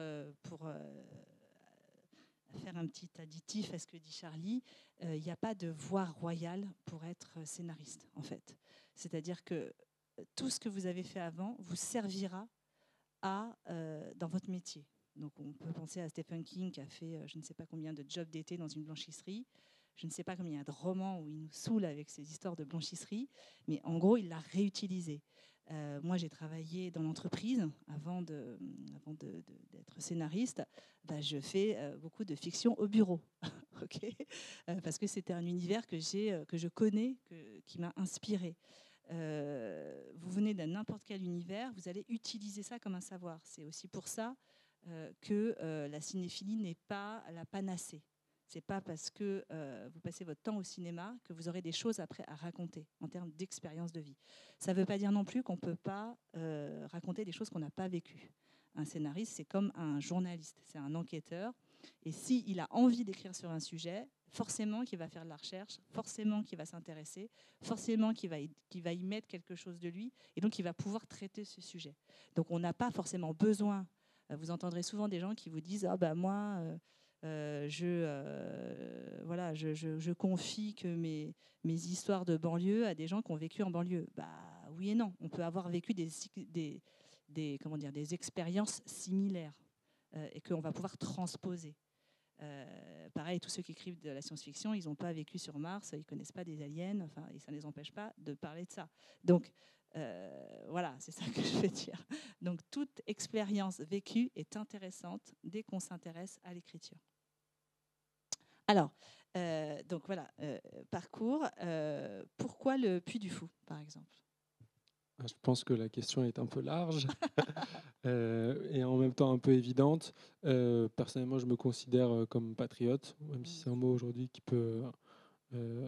faire un petit additif à ce que dit Charlie, il n'y a pas de voie royale pour être scénariste, en fait. C'est-à-dire que tout ce que vous avez fait avant vous servira dans votre métier. Donc on peut penser à Stephen King qui a fait je ne sais pas combien de jobs d'été dans une blanchisserie. Je ne sais pas combien de romans où il nous saoule avec ses histoires de blanchisserie, mais en gros, il l'a réutilisé. Moi, j'ai travaillé dans l'entreprise avant d'être scénariste. Je fais beaucoup de fiction au bureau, okay, parce que c'était un univers que je connais, qui m'a inspirée. Vous venez d'un n'importe quel univers, vous allez utiliser ça comme un savoir. C'est aussi pour ça que la cinéphilie n'est pas la panacée. C'est pas parce que vous passez votre temps au cinéma que vous aurez des choses après à raconter en termes d'expérience de vie. Ça ne veut pas dire non plus qu'on ne peut pas raconter des choses qu'on n'a pas vécues. Un scénariste, c'est comme un journaliste, c'est un enquêteur. Et s'il a envie d'écrire sur un sujet, forcément qu'il va faire de la recherche, forcément qu'il va s'intéresser, forcément qu'il va y mettre quelque chose de lui, et donc il va pouvoir traiter ce sujet. Donc on n'a pas forcément besoin. Vous entendrez souvent des gens qui vous disent « Ah ben moi, je confie que mes histoires de banlieue à des gens qui ont vécu en banlieue. » Bah oui et non. On peut avoir vécu des expériences similaires et qu'on va pouvoir transposer. Pareil, tous ceux qui écrivent de la science-fiction, ils n'ont pas vécu sur Mars, ils ne connaissent pas des aliens, enfin, et ça ne les empêche pas de parler de ça. Donc, voilà, c'est ça que je veux dire. Donc, toute expérience vécue est intéressante dès qu'on s'intéresse à l'écriture. Alors, donc voilà, parcours. Pourquoi le Puy du Fou, par exemple? Je pense que la question est un peu large et en même temps un peu évidente. Personnellement, je me considère comme patriote, même si c'est un mot aujourd'hui qui peut,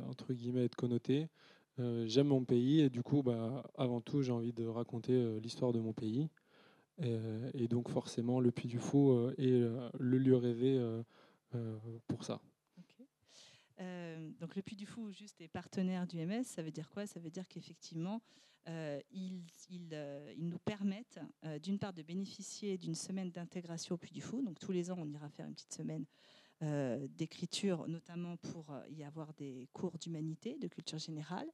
entre guillemets, être connoté. J'aime mon pays et du coup, avant tout, j'ai envie de raconter l'histoire de mon pays. Et donc forcément, le Puy du Fou est le lieu rêvé pour ça. Okay. Donc le Puy du Fou juste est partenaire du MS, ça veut dire quoi? Ça veut dire qu'effectivement, ils nous permettent d'une part de bénéficier d'une semaine d'intégration au Puy du Fou. Donc tous les ans, on ira faire une petite semaine d'écriture, notamment pour y avoir des cours d'humanité, de culture générale.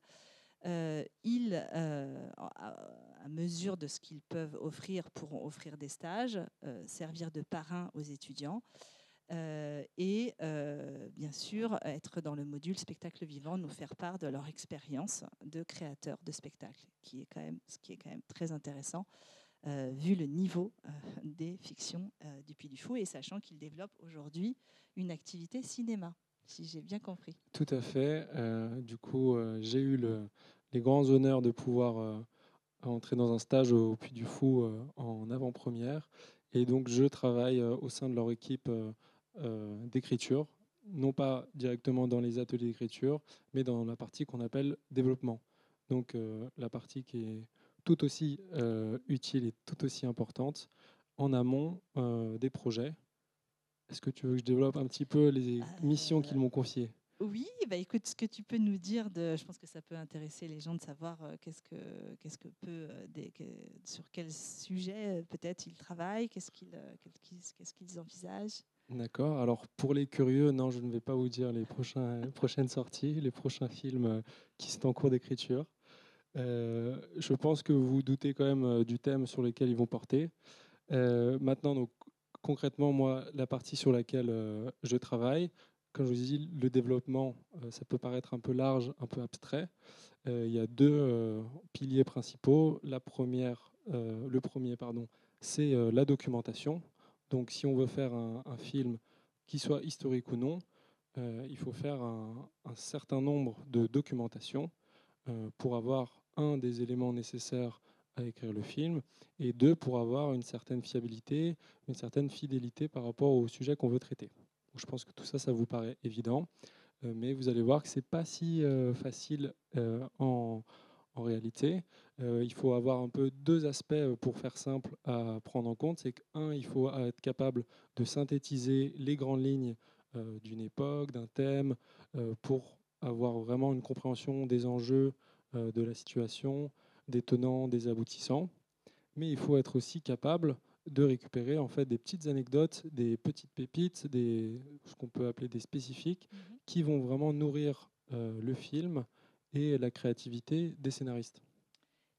Ils, à mesure de ce qu'ils peuvent offrir, pourront offrir des stages, servir de parrain aux étudiants. Et bien sûr être dans le module spectacle vivant, nous faire part de leur expérience de créateurs de spectacles, ce qui est quand même très intéressant vu le niveau des fictions du Puy du Fou et sachant qu'ils développent aujourd'hui une activité cinéma, si j'ai bien compris. Tout à fait. Du coup, j'ai eu les grands honneurs de pouvoir à entrer dans un stage au Puy du Fou en avant-première. Et donc, je travaille au sein de leur équipe d'écriture, non pas directement dans les ateliers d'écriture, mais dans la partie qu'on appelle développement. Donc, la partie qui est tout aussi utile et tout aussi importante en amont des projets. Est-ce que tu veux que je développe un petit peu les missions qu'ils m'ont confiées? Oui, bah écoute, ce que tu peux nous dire je pense que ça peut intéresser les gens de savoir qu'est-ce que peut, sur quel sujet peut-être ils travaillent, qu'est-ce qu'ils envisagent. D'accord. Alors pour les curieux, non, je ne vais pas vous dire les prochaines sorties, les prochains films qui sont en cours d'écriture. Je pense que vous vous doutez quand même du thème sur lequel ils vont porter. Maintenant, donc, concrètement, moi, la partie sur laquelle je travaille, comme je vous dis, le développement, ça peut paraître un peu large, un peu abstrait. Il y a deux piliers principaux. Le premier, pardon, c'est la documentation. Donc, si on veut faire un film qui soit historique ou non, il faut faire un certain nombre de documentations pour avoir des éléments nécessaires à écrire le film, et deux, pour avoir une certaine fiabilité, une certaine fidélité par rapport au sujet qu'on veut traiter. Donc, je pense que tout ça, ça vous paraît évident, mais vous allez voir que ce n'est pas si facile en réalité. Il faut avoir un peu deux aspects pour faire simple à prendre en compte. C'est qu'un, il faut être capable de synthétiser les grandes lignes d'une époque, d'un thème, pour avoir vraiment une compréhension des enjeux de la situation, des tenants, des aboutissants. Mais il faut être aussi capable de récupérer en fait des petites anecdotes, des petites pépites, ce qu'on peut appeler des spécifiques, qui vont vraiment nourrir le film et la créativité des scénaristes.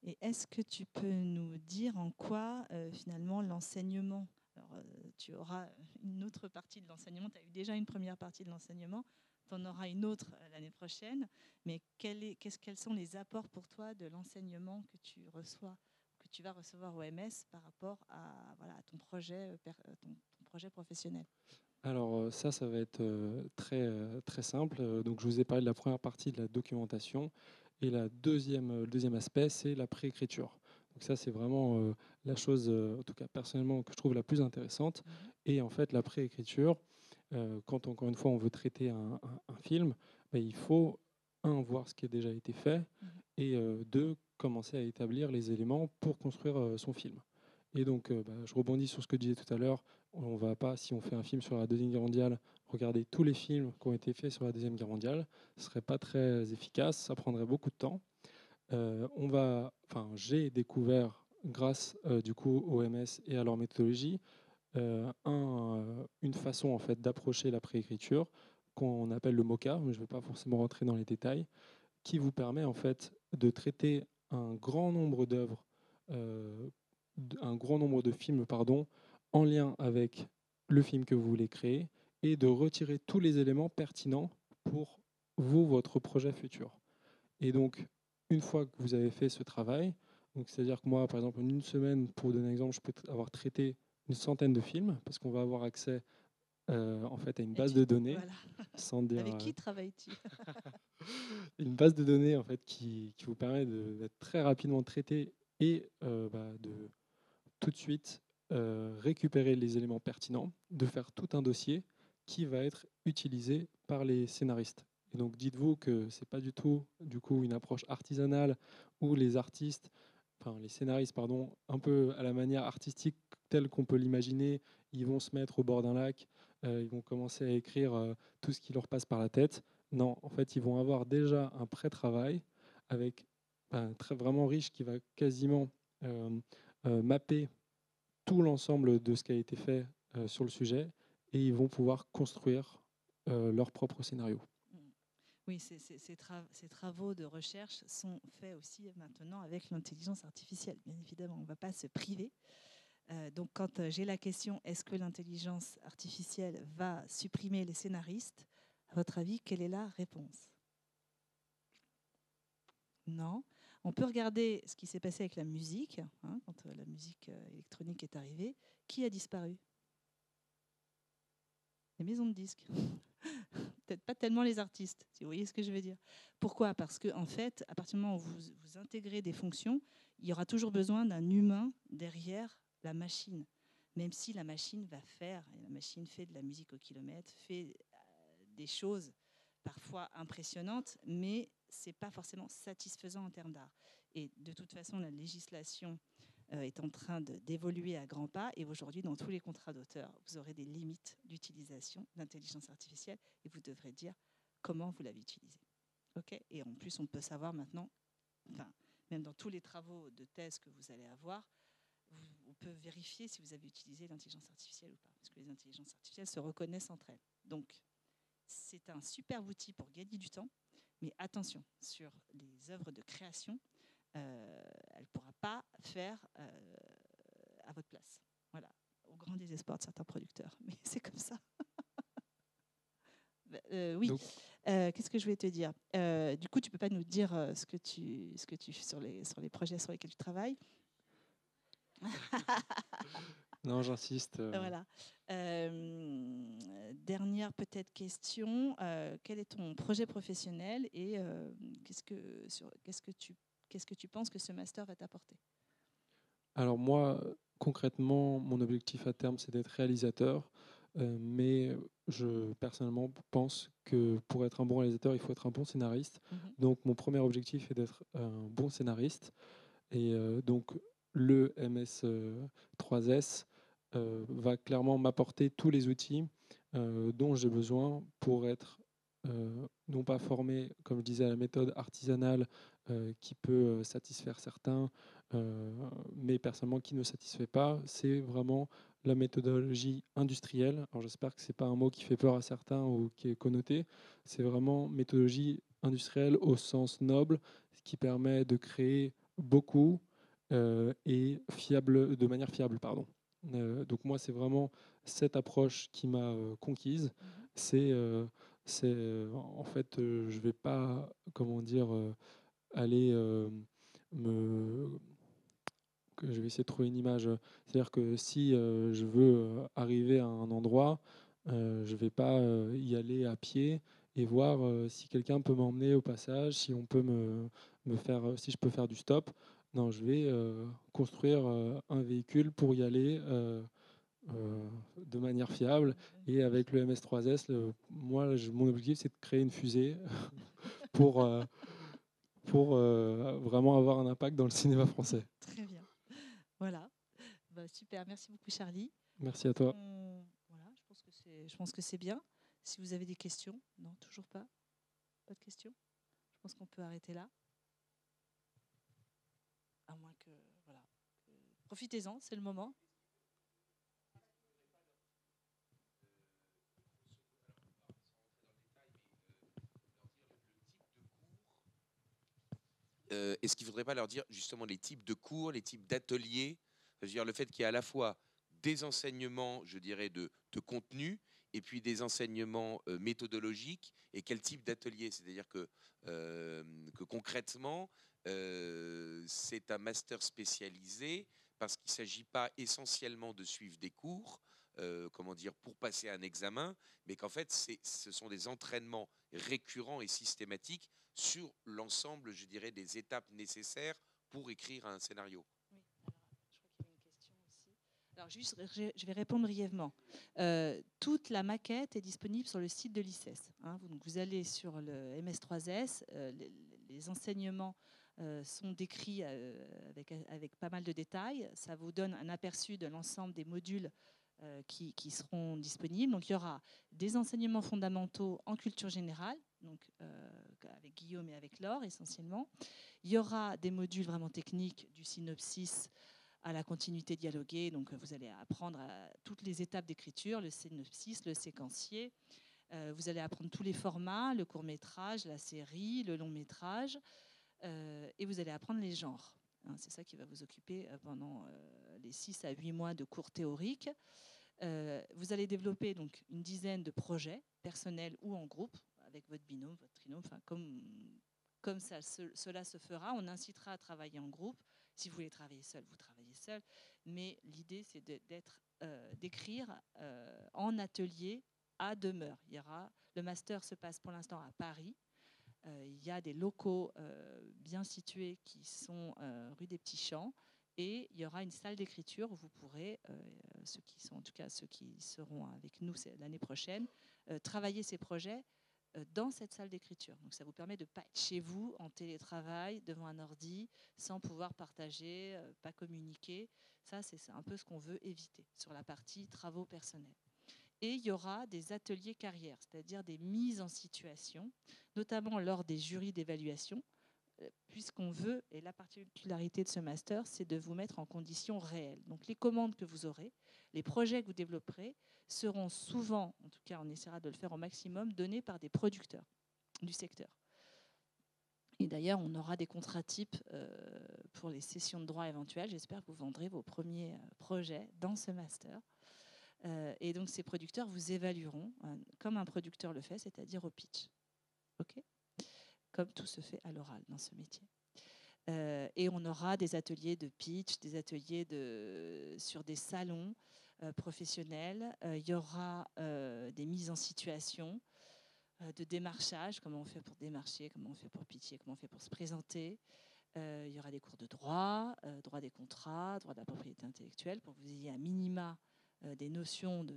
Et est-ce que tu peux nous dire en quoi finalement l'enseignement, alors tu auras une autre partie de l'enseignement, tu as eu déjà une première partie de l'enseignement, tu en auras une autre l'année prochaine, mais quels sont les apports pour toi de l'enseignement que tu reçois, que tu vas recevoir au MS par rapport à, voilà, à ton projet, ton projet professionnel? Alors ça va être très simple. Donc je vous ai parlé de la première partie de la documentation, et le deuxième aspect, c'est la préécriture. Donc ça, c'est vraiment la chose, en tout cas personnellement, que je trouve la plus intéressante. Et en fait, la préécriture, quand encore une fois on veut traiter un film, ben, il faut, voir ce qui a déjà été fait, et deux, commencer à établir les éléments pour construire son film. Et donc, je rebondis sur ce que je disais tout à l'heure. On ne va pas, si on fait un film sur la Deuxième Guerre mondiale, regarder tous les films qui ont été faits sur la Deuxième Guerre mondiale. Ce ne serait pas très efficace, ça prendrait beaucoup de temps. J'ai découvert, grâce du coup au MS et à leur méthodologie, une façon en fait d'approcher la préécriture qu'on appelle le MOCA, mais je ne vais pas forcément rentrer dans les détails, qui vous permet en fait de traiter un grand nombre d'œuvres, un grand nombre de films, pardon, en lien avec le film que vous voulez créer, et de retirer tous les éléments pertinents pour vous, votre projet futur. Et donc, une fois que vous avez fait ce travail, donc c'est-à-dire que moi, par exemple, en une semaine, pour vous donner un exemple, je peux avoir traité une centaine de films, parce qu'on va avoir accès en fait à une base de données, voilà. sans dire, Avec qui travailles-tu? une base de données en fait qui vous permet d'être très rapidement traité, et de tout de suite récupérer les éléments pertinents, de faire tout un dossier qui va être utilisé par les scénaristes. Et donc dites-vous que c'est pas du tout du coup une approche artisanale où les scénaristes, pardon, un peu à la manière artistique telle qu'on peut l'imaginer, ils vont se mettre au bord d'un lac, ils vont commencer à écrire tout ce qui leur passe par la tête. Non, en fait, ils vont avoir déjà un pré-travail avec très vraiment riche, qui va quasiment mapper tout l'ensemble de ce qui a été fait sur le sujet, et ils vont pouvoir construire leur propre scénario. Oui, ces travaux de recherche sont faits aussi maintenant avec l'intelligence artificielle, bien évidemment. On ne va pas se priver. Donc, quand j'ai la question, est-ce que l'intelligence artificielle va supprimer les scénaristes? À votre avis, quelle est la réponse? Non. On peut regarder ce qui s'est passé avec la musique, hein, quand la musique électronique est arrivée. Qui a disparu? Les maisons de disques. Peut-être pas tellement les artistes, si vous voyez ce que je veux dire. Pourquoi? Parce que en fait, à partir du moment où vous intégrez des fonctions, il y aura toujours besoin d'un humain derrière la machine, même si la machine va faire, et la machine fait de la musique au kilomètre, fait des choses parfois impressionnantes, mais ce n'est pas forcément satisfaisant en termes d'art. Et de toute façon, la législation est en train d'évoluer à grands pas, et aujourd'hui, dans tous les contrats d'auteur, vous aurez des limites d'utilisation d'intelligence artificielle, et vous devrez dire comment vous l'avez utilisée. Okay, et en plus, on peut savoir maintenant, enfin, même dans tous les travaux de thèse que vous allez avoir, on peut vérifier si vous avez utilisé l'intelligence artificielle ou pas, parce que les intelligences artificielles se reconnaissent entre elles. Donc, c'est un super outil pour gagner du temps, mais attention, sur les œuvres de création, elle ne pourra pas faire à votre place. Voilà, au grand désespoir de certains producteurs, mais c'est comme ça. Oui. Qu'est-ce que je voulais te dire? Du coup, tu peux pas nous dire ce que tu sur les projets sur lesquels tu travailles? Non, j'insiste. Voilà. Dernière peut-être question. Quel est ton projet professionnel et qu'est-ce que tu penses que ce master va t'apporter? Alors moi, concrètement, mon objectif à terme, c'est d'être réalisateur. Mais je personnellement pense que pour être un bon réalisateur, il faut être un bon scénariste. Donc mon premier objectif est d'être un bon scénariste. Et donc le MS3S va clairement m'apporter tous les outils dont j'ai besoin pour être non pas formé, comme je disais, à la méthode artisanale qui peut satisfaire certains, mais personnellement qui ne satisfait pas. C'est vraiment la méthodologie industrielle. Alors j'espère que ce n'est pas un mot qui fait peur à certains ou qui est connoté. C'est vraiment méthodologie industrielle au sens noble, ce qui permet de créer beaucoup et fiable, de manière fiable. Pardon. Donc moi, c'est vraiment cette approche qui m'a conquise. C'est en fait, je vais pas, comment dire, aller je vais essayer de trouver une image. C'est-à-dire que si je veux arriver à un endroit, je vais pas y aller à pied et voir si quelqu'un peut m'emmener au passage, si on peut me faire, si je peux faire du stop. Non, je vais construire un véhicule pour y aller de manière fiable. Et avec le MS3S, moi, mon objectif, c'est de créer une fusée pour, pour vraiment avoir un impact dans le cinéma français. Très bien. Voilà. Bah, super. Merci beaucoup, Charlie. Merci à toi. Voilà, je pense que c'est bien. Si vous avez des questions, non, toujours pas. Pas de questions. Je pense qu'on peut arrêter là. À moins que, voilà. Profitez-en, c'est le moment. Est-ce qu'il ne faudrait pas leur dire justement les types de cours, les types d'ateliers, c'est-à-dire le fait qu'il y ait à la fois des enseignements, je dirais, de contenu, et puis des enseignements méthodologiques, et quel type d'atelier? C'est-à-dire que concrètement, c'est un master spécialisé, parce qu'il ne s'agit pas essentiellement de suivre des cours, comment dire, pour passer un examen, mais qu'en fait, ce sont des entraînements récurrents et systématiques sur l'ensemble, je dirais, des étapes nécessaires pour écrire un scénario. Oui, alors, je crois qu'il y avait une question aussi. Alors, juste, je vais répondre brièvement. Toute la maquette est disponible sur le site de l'ICES. Hein. Donc, vous allez sur le MS3S, les enseignements sont décrits avec pas mal de détails. Ça vous donne un aperçu de l'ensemble des modules qui seront disponibles. Donc, il y aura des enseignements fondamentaux en culture générale, donc avec Guillaume et avec Laure essentiellement. Il y aura des modules vraiment techniques, du synopsis à la continuité dialoguée. Donc, vous allez apprendre à toutes les étapes d'écriture, le synopsis, le séquencier. Vous allez apprendre tous les formats, le court-métrage, la série, le long-métrage. Et vous allez apprendre les genres. C'est ça qui va vous occuper pendant les 6 à 8 mois de cours théoriques. Vous allez développer donc une dizaine de projets personnels ou en groupe avec votre binôme, votre trinôme, enfin comme ça, cela se fera. On incitera à travailler en groupe. Si vous voulez travailler seul, vous travaillez seul. Mais l'idée, c'est d'écrire en atelier à demeure. Le master se passe pour l'instant à Paris. Il y a des locaux bien situés qui sont rue des Petits Champs. Et il y aura une salle d'écriture où vous pourrez, ceux qui seront avec nous l'année prochaine, travailler ces projets dans cette salle d'écriture. Donc ça vous permet de ne pas être chez vous en télétravail, devant un ordi, sans pouvoir partager, pas communiquer. Ça, c'est un peu ce qu'on veut éviter sur la partie travaux personnels. Et il y aura des ateliers carrière, c'est-à-dire des mises en situation, notamment lors des jurys d'évaluation, puisqu'on veut, et la particularité de ce master, c'est de vous mettre en conditions réelles. Donc les commandes que vous aurez, les projets que vous développerez, seront souvent, en tout cas on essaiera de le faire au maximum, donnés par des producteurs du secteur. Et d'ailleurs, on aura des contrats types pour les sessions de droit éventuelles. J'espère que vous vendrez vos premiers projets dans ce master. Et donc ces producteurs vous évalueront comme un producteur le fait, c'est-à-dire au pitch. OK ? Comme tout se fait à l'oral dans ce métier. Et on aura des ateliers de pitch, des ateliers sur des salons professionnels. Il y aura des mises en situation, de démarchage, comment on fait pour démarcher, comment on fait pour pitcher, comment on fait pour se présenter. Il y aura des cours de droit, droit des contrats, droit de la propriété intellectuelle, pour que vous ayez à minima des notions de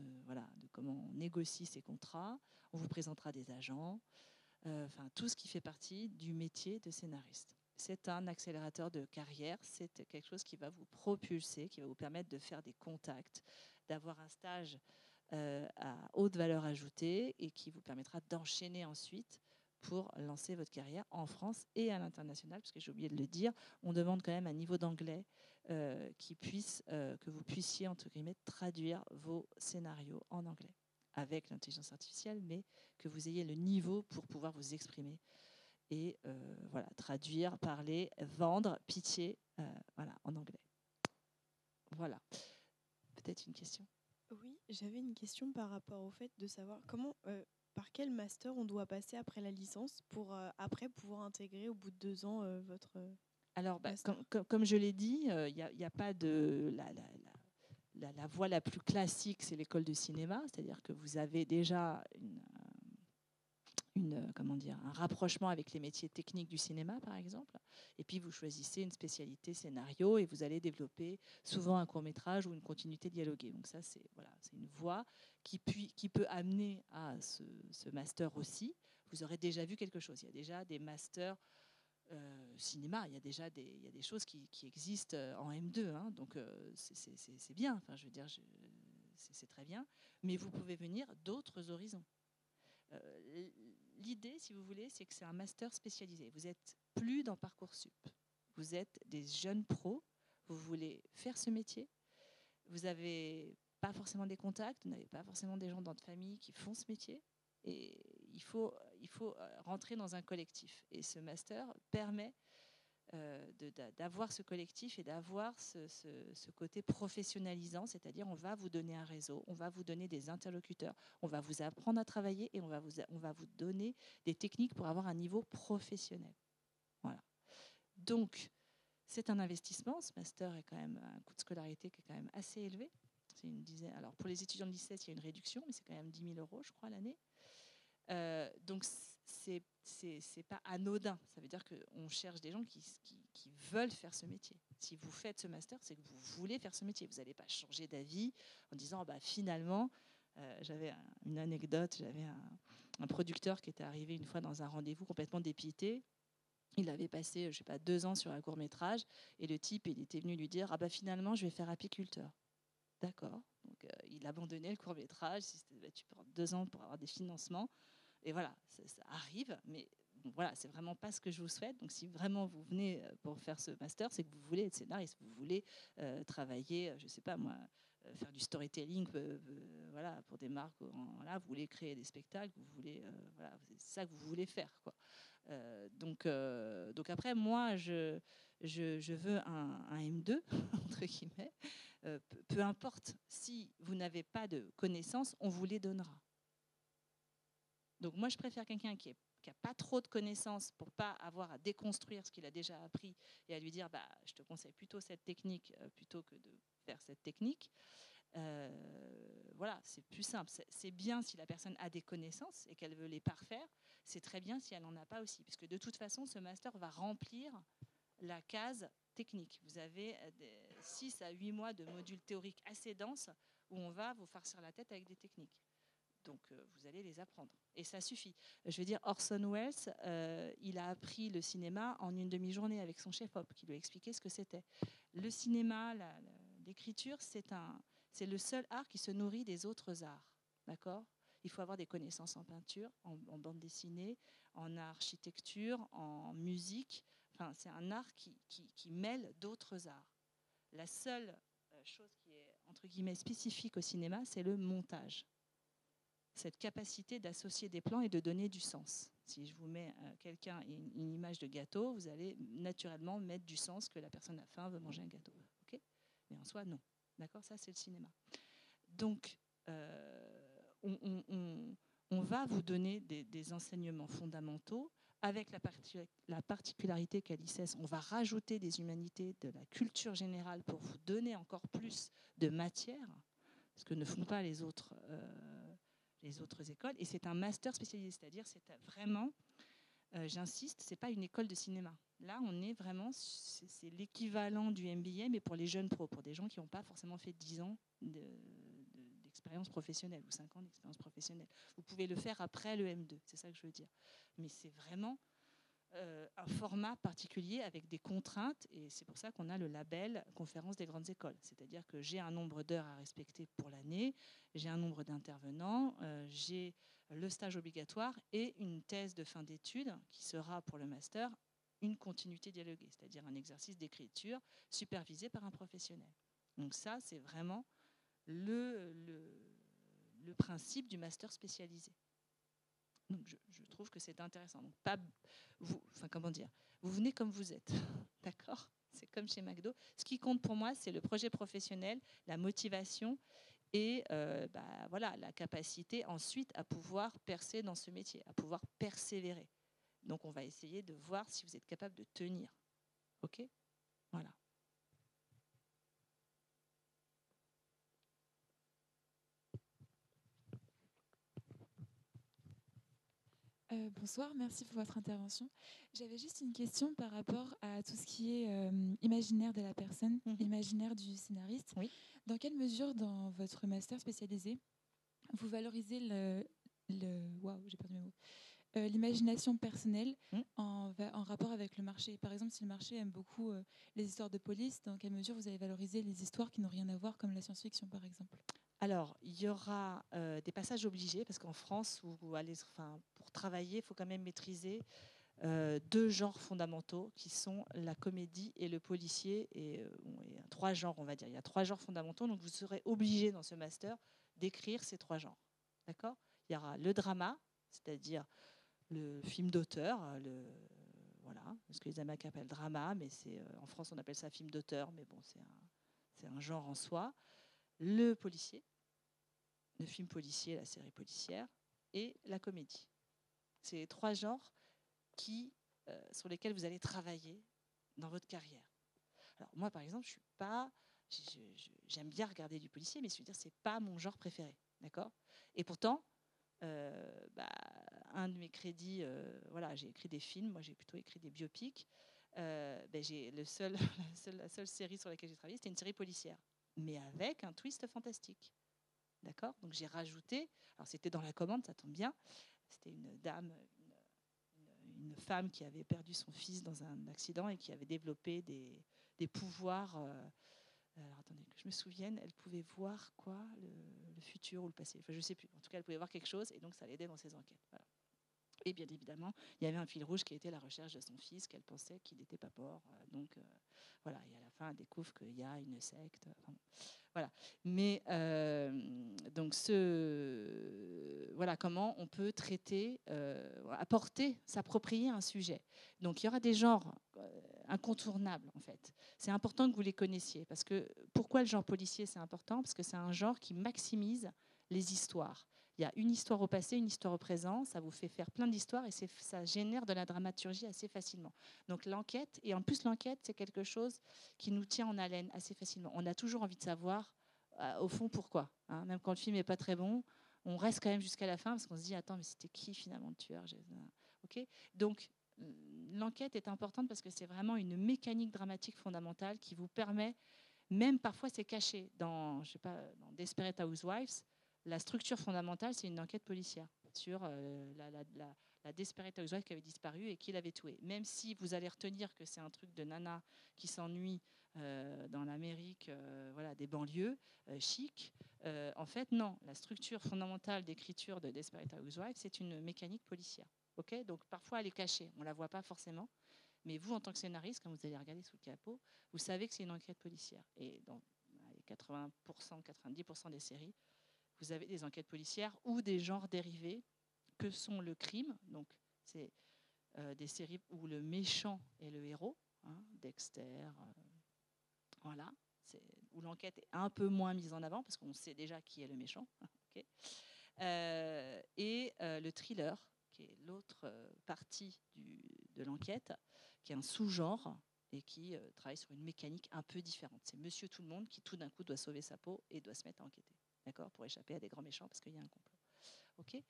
comment on négocie ces contrats. On vous présentera des agents. Enfin, tout ce qui fait partie du métier de scénariste. C'est un accélérateur de carrière, c'est quelque chose qui va vous propulser, qui va vous permettre de faire des contacts, d'avoir un stage à haute valeur ajoutée et qui vous permettra d'enchaîner ensuite pour lancer votre carrière en France et à l'international, parce que j'ai oublié de le dire, on demande quand même un niveau d'anglais que vous puissiez, entre guillemets, traduire vos scénarios en anglais avec l'intelligence artificielle, mais que vous ayez le niveau pour pouvoir vous exprimer et traduire, parler, vendre, pitcher en anglais. Voilà. Peut-être une question ? Oui, j'avais une question par rapport au fait de savoir par quel master on doit passer après la licence pour après pouvoir intégrer au bout de 2 ans votre Alors, master. comme je l'ai dit, il n'y a pas de... La voie la plus classique, c'est l'école de cinéma, c'est-à-dire que vous avez déjà un rapprochement avec les métiers techniques du cinéma, par exemple, et puis vous choisissez une spécialité scénario et vous allez développer souvent un court-métrage ou une continuité dialoguée. Donc ça, c'est une voie qui peut amener à ce master aussi. Vous aurez déjà vu quelque chose. Il y a déjà des masters cinéma, il y a déjà des choses qui existent en M2, hein, donc c'est bien, enfin, je veux dire, c'est très bien, mais vous pouvez venir d'autres horizons. L'idée, si vous voulez, c'est que c'est un master spécialisé. Vous n'êtes plus dans Parcoursup, vous êtes des jeunes pros, vous voulez faire ce métier, vous n'avez pas forcément des contacts, vous n'avez pas forcément des gens dans votre famille qui font ce métier, et il faut rentrer dans un collectif. Et ce master permet d'avoir ce collectif et d'avoir ce côté professionnalisant, c'est-à-dire on va vous donner un réseau, on va vous donner des interlocuteurs, on va vous apprendre à travailler et on va vous donner des techniques pour avoir un niveau professionnel. Voilà. Donc, c'est un investissement. Ce master est quand même un coût de scolarité qui est quand même assez élevé. C'est une dizaine. Alors, pour les étudiants de lycée, il y a une réduction, mais c'est quand même 10 000 €, je crois, l'année. Donc, c'est pas anodin. Ça veut dire qu'on cherche des gens qui veulent faire ce métier. Si vous faites ce master, c'est que vous voulez faire ce métier. Vous n'allez pas changer d'avis en disant finalement, j'avais une anecdote, j'avais un producteur qui était arrivé une fois dans un rendez-vous complètement dépité. Il avait passé, 2 ans sur un court-métrage et le type, il était venu lui dire finalement, je vais faire apiculteur. D'accord. Donc, il abandonnait le court-métrage. Tu prends 2 ans pour avoir des financements. Et voilà, ça arrive, mais bon, voilà, c'est vraiment pas ce que je vous souhaite. Donc, si vraiment vous venez pour faire ce master, c'est que vous voulez être scénariste, vous voulez travailler, je sais pas moi, faire du storytelling, voilà, pour des marques. Voilà, vous voulez créer des spectacles, vous voulez, voilà, c'est ça que vous voulez faire, quoi. Donc après, moi, je veux un M2 entre guillemets. Peu importe, si vous n'avez pas de connaissances, on vous les donnera. Donc moi, je préfère quelqu'un qui n'a pas trop de connaissances pour pas avoir à déconstruire ce qu'il a déjà appris et à lui dire je te conseille plutôt cette technique plutôt que de faire cette technique. voilà, c'est plus simple. C'est bien si la personne a des connaissances et qu'elle veut les parfaire. C'est très bien si elle n'en a pas aussi. Puisque de toute façon, ce master va remplir la case technique. Vous avez 6 à 8 mois de modules théoriques assez denses où on va vous farcir la tête avec des techniques. Donc, vous allez les apprendre. Et ça suffit. Je veux dire, Orson Welles, il a appris le cinéma en une demi-journée avec son chef-op qui lui a expliqué ce que c'était. Le cinéma, l'écriture, c'est le seul art qui se nourrit des autres arts. D'accord ? Il faut avoir des connaissances en peinture, en bande dessinée, en architecture, en musique. Enfin, c'est un art qui mêle d'autres arts. La seule chose qui est, entre guillemets, spécifique au cinéma, c'est le montage. Cette capacité d'associer des plans et de donner du sens. Si je vous mets quelqu'un une image de gâteau, vous allez naturellement mettre du sens que la personne a faim, veut manger un gâteau. Okay ? Mais en soi, non. D'accord ? Ça, c'est le cinéma. Donc, on va vous donner des enseignements fondamentaux avec la particularité qu'a l'ICES. On va rajouter des humanités, de la culture générale pour vous donner encore plus de matière, ce que ne font pas les autres écoles. Et c'est un master spécialisé, c'est-à-dire c'est vraiment, j'insiste, c'est pas une école de cinéma. Là, on est vraiment, c'est l'équivalent du MBA, mais pour les jeunes pros, pour des gens qui n'ont pas forcément fait 10 ans d'expérience professionnelle ou 5 ans d'expérience professionnelle. Vous pouvez le faire après le M2, c'est ça que je veux dire. Mais c'est vraiment un format particulier avec des contraintes, et c'est pour ça qu'on a le label conférence des grandes écoles. C'est-à-dire que j'ai un nombre d'heures à respecter pour l'année, j'ai un nombre d'intervenants, j'ai le stage obligatoire et une thèse de fin d'études qui sera pour le master une continuité dialoguée, c'est-à-dire un exercice d'écriture supervisé par un professionnel. Donc ça, c'est vraiment le principe du master spécialisé. Donc je trouve que c'est intéressant. Donc vous venez comme vous êtes, d'accord ? C'est comme chez McDo. Ce qui compte pour moi, c'est le projet professionnel, la motivation et voilà, la capacité ensuite à pouvoir percer dans ce métier, à pouvoir persévérer. Donc on va essayer de voir si vous êtes capable de tenir. Ok ? Voilà. Bonsoir, merci pour votre intervention. J'avais juste une question par rapport à tout ce qui est imaginaire de la personne, imaginaire du scénariste. Oui. Dans quelle mesure, dans votre master spécialisé, vous valorisez l'imagination personnelle en rapport avec le marché ? Par exemple, si le marché aime beaucoup les histoires de police, dans quelle mesure vous allez valoriser les histoires qui n'ont rien à voir, comme la science-fiction, par exemple ? Alors, il y aura des passages obligés, parce qu'en France, pour travailler, il faut quand même maîtriser 2 genres fondamentaux, qui sont la comédie et le policier. Et 3 genres, on va dire. Il y a 3 genres fondamentaux, donc vous serez obligé dans ce master d'écrire ces 3 genres. D'accord ? Il y aura le drama, c'est-à-dire le film d'auteur, voilà, ce que les Américains appellent drama, mais en France, on appelle ça film d'auteur, mais bon, c'est un genre en soi. Le policier, le film policier, la série policière, et la comédie. C'est les 3 genres sur lesquels vous allez travailler dans votre carrière. Alors moi, par exemple, j'aime bien regarder du policier, mais c'est pas mon genre préféré, d'accord ? Et pourtant, un de mes crédits, j'ai écrit des films, moi j'ai plutôt écrit des biopics. La seule série sur laquelle j'ai travaillé, c'était une série policière, mais avec un twist fantastique. D'accord ? Donc j'ai rajouté, alors c'était dans la commande, ça tombe bien, c'était une dame, une femme qui avait perdu son fils dans un accident et qui avait développé des pouvoirs. Alors attendez, que je me souvienne, elle pouvait voir quoi, le futur ou le passé. Enfin, je ne sais plus. En tout cas, elle pouvait voir quelque chose et donc ça l'aidait dans ses enquêtes. Voilà. Et bien évidemment, il y avait un fil rouge qui était la recherche de son fils, qu'elle pensait qu'il n'était pas mort. Voilà. Et à la fin, elle découvre qu'il y a une secte. Enfin, voilà. Mais donc voilà comment on peut traiter, apporter, s'approprier un sujet. Donc il y aura des genres incontournables en fait. C'est important que vous les connaissiez parce que pourquoi le genre policier c'est important ? Parce que c'est un genre qui maximise les histoires. Il y a une histoire au passé, une histoire au présent, ça vous fait faire plein d'histoires et ça génère de la dramaturgie assez facilement. Donc l'enquête, et en plus l'enquête, c'est quelque chose qui nous tient en haleine assez facilement. On a toujours envie de savoir au fond, pourquoi, hein, même quand le film n'est pas très bon, on reste quand même jusqu'à la fin parce qu'on se dit, attends, mais c'était qui finalement le tueur? Okay. Donc, l'enquête est importante parce que c'est vraiment une mécanique dramatique fondamentale qui vous permet, même parfois c'est caché, dans, je sais pas, dans Desperate Housewives, la structure fondamentale, c'est une enquête policière sur la Desperate Housewife qui avait disparu et qui l'avait tué. Même si vous allez retenir que c'est un truc de nana qui s'ennuie dans l'Amérique voilà, des banlieues chic, en fait, non. La structure fondamentale d'écriture de Desperate Housewives, c'est une mécanique policière. Okay, donc parfois, elle est cachée. On ne la voit pas forcément. Mais vous, en tant que scénariste, quand vous allez regarder sous le capot, vous savez que c'est une enquête policière. Et dans les 80%, 90% des séries, vous avez des enquêtes policières ou des genres dérivés que sont le crime. Donc, c'est des séries où le méchant est le héros. Hein, Dexter, voilà. Où l'enquête est un peu moins mise en avant parce qu'on sait déjà qui est le méchant. Okay. Et le thriller, qui est l'autre partie de l'enquête, qui est un sous-genre et qui travaille sur une mécanique un peu différente. C'est Monsieur Tout-le-Monde qui, tout d'un coup, doit sauver sa peau et doit se mettre à enquêter, d'accord, pour échapper à des grands méchants parce qu'il y a un complot. Okay,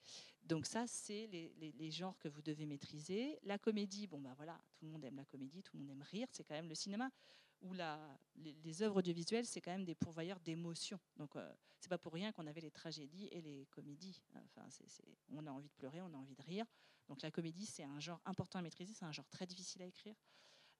donc ça, c'est les genres que vous devez maîtriser. La comédie, bon, ben voilà, tout le monde aime la comédie, tout le monde aime rire. C'est quand même le cinéma où les œuvres audiovisuelles, c'est quand même des pourvoyeurs d'émotions. Donc, c'est pas pour rien qu'on avait les tragédies et les comédies. Enfin, on a envie de pleurer, on a envie de rire. Donc, la comédie, c'est un genre important à maîtriser. C'est un genre très difficile à écrire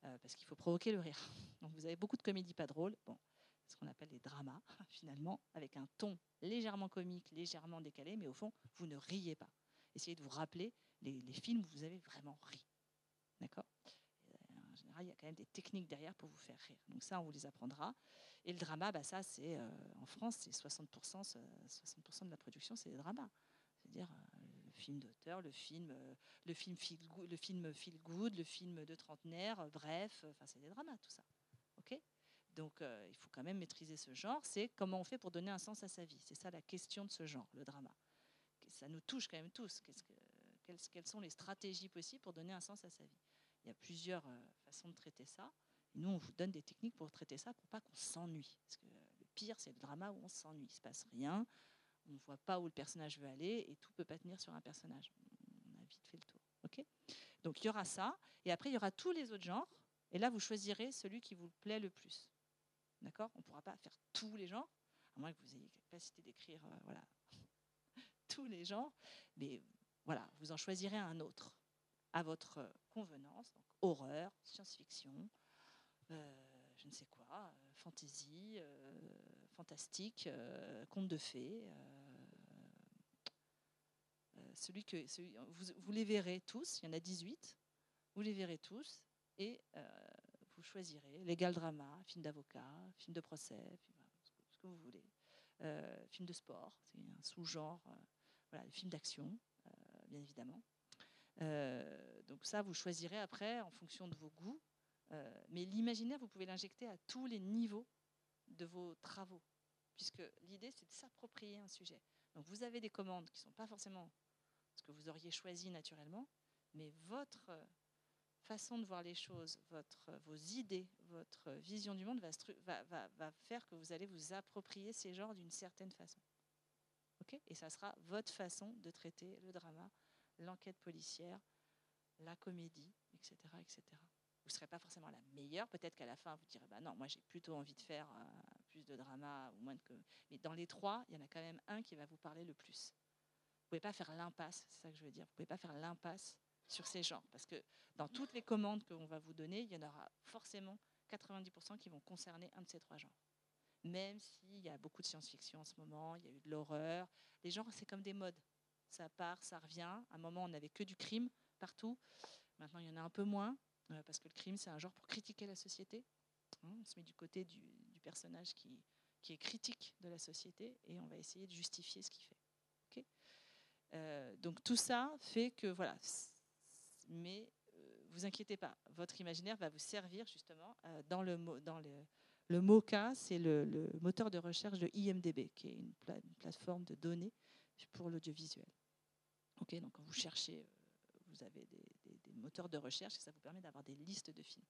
parce qu'il faut provoquer le rire. Donc, vous avez beaucoup de comédies pas drôles. Bon, ce qu'on appelle les dramas, finalement, avec un ton légèrement comique, légèrement décalé, mais au fond, vous ne riez pas. Essayez de vous rappeler les films où vous avez vraiment ri. D'accord ? En général, il y a quand même des techniques derrière pour vous faire rire. Donc ça, on vous les apprendra. Et le drama, bah ça, c'est en France, c'est 60% de la production, c'est des dramas. C'est-à-dire le film d'auteur, le film feel good, le film de trentenaire, bref, c'est des dramas, tout ça. Ok ? Donc, il faut quand même maîtriser ce genre. C'est comment on fait pour donner un sens à sa vie. C'est ça la question de ce genre, le drama. Ça nous touche quand même tous. Quelles sont les stratégies possibles pour donner un sens à sa vie? Il y a plusieurs façons de traiter ça. Et nous, on vous donne des techniques pour traiter ça, pour pas qu'on s'ennuie. Parce que le pire, c'est le drama où on s'ennuie. Il ne se passe rien, on ne voit pas où le personnage veut aller et tout ne peut pas tenir sur un personnage. On a vite fait le tour. Okay, donc, il y aura ça. Et après, il y aura tous les autres genres. Et là, vous choisirez celui qui vous plaît le plus. D'accord ? On ne pourra pas faire tous les genres, à moins que vous ayez la capacité d'écrire voilà, tous les genres. Mais voilà, vous en choisirez un autre à votre convenance. Donc, horreur, science-fiction, je ne sais quoi, fantasy, fantastique, conte de fées. Vous les verrez tous, il y en a 18, vous les verrez tous et vous choisirez légal drama, film d'avocat, film de procès, ce que vous voulez, film de sport, c'est un sous-genre, voilà, le film d'action, bien évidemment. Donc ça, vous choisirez après en fonction de vos goûts. Mais l'imaginaire, vous pouvez l'injecter à tous les niveaux de vos travaux, puisque l'idée, c'est de s'approprier un sujet. Donc vous avez des commandes qui ne sont pas forcément ce que vous auriez choisi naturellement, mais votre façon de voir les choses, vos idées, votre vision du monde va faire que vous allez vous approprier ces genres d'une certaine façon. Okay ? Et ça sera votre façon de traiter le drama, l'enquête policière, la comédie, etc. etc. Vous ne serez pas forcément la meilleure. Peut-être qu'à la fin, vous direz bah non, moi j'ai plutôt envie de faire plus de drama ou moins de. Mais dans les trois, il y en a quand même un qui va vous parler le plus. Vous ne pouvez pas faire l'impasse, c'est ça que je veux dire. Vous ne pouvez pas faire l'impasse sur ces genres. Parce que dans toutes les commandes qu'on va vous donner, il y en aura forcément 90% qui vont concerner un de ces trois genres. Même s'il y a beaucoup de science-fiction en ce moment, il y a eu de l'horreur. Les genres, c'est comme des modes. Ça part, ça revient. À un moment, on n'avait que du crime partout. Maintenant, il y en a un peu moins, parce que le crime, c'est un genre pour critiquer la société. On se met du côté du personnage qui est critique de la société et on va essayer de justifier ce qu'il fait. Okay, donc tout ça fait que, voilà, mais vous inquiétez pas, votre imaginaire va vous servir justement dans le MoCA, c'est le moteur de recherche de IMDb, qui est une plateforme de données pour l'audiovisuel. Okay, donc quand vous cherchez, vous avez des moteurs de recherche et ça vous permet d'avoir des listes de films.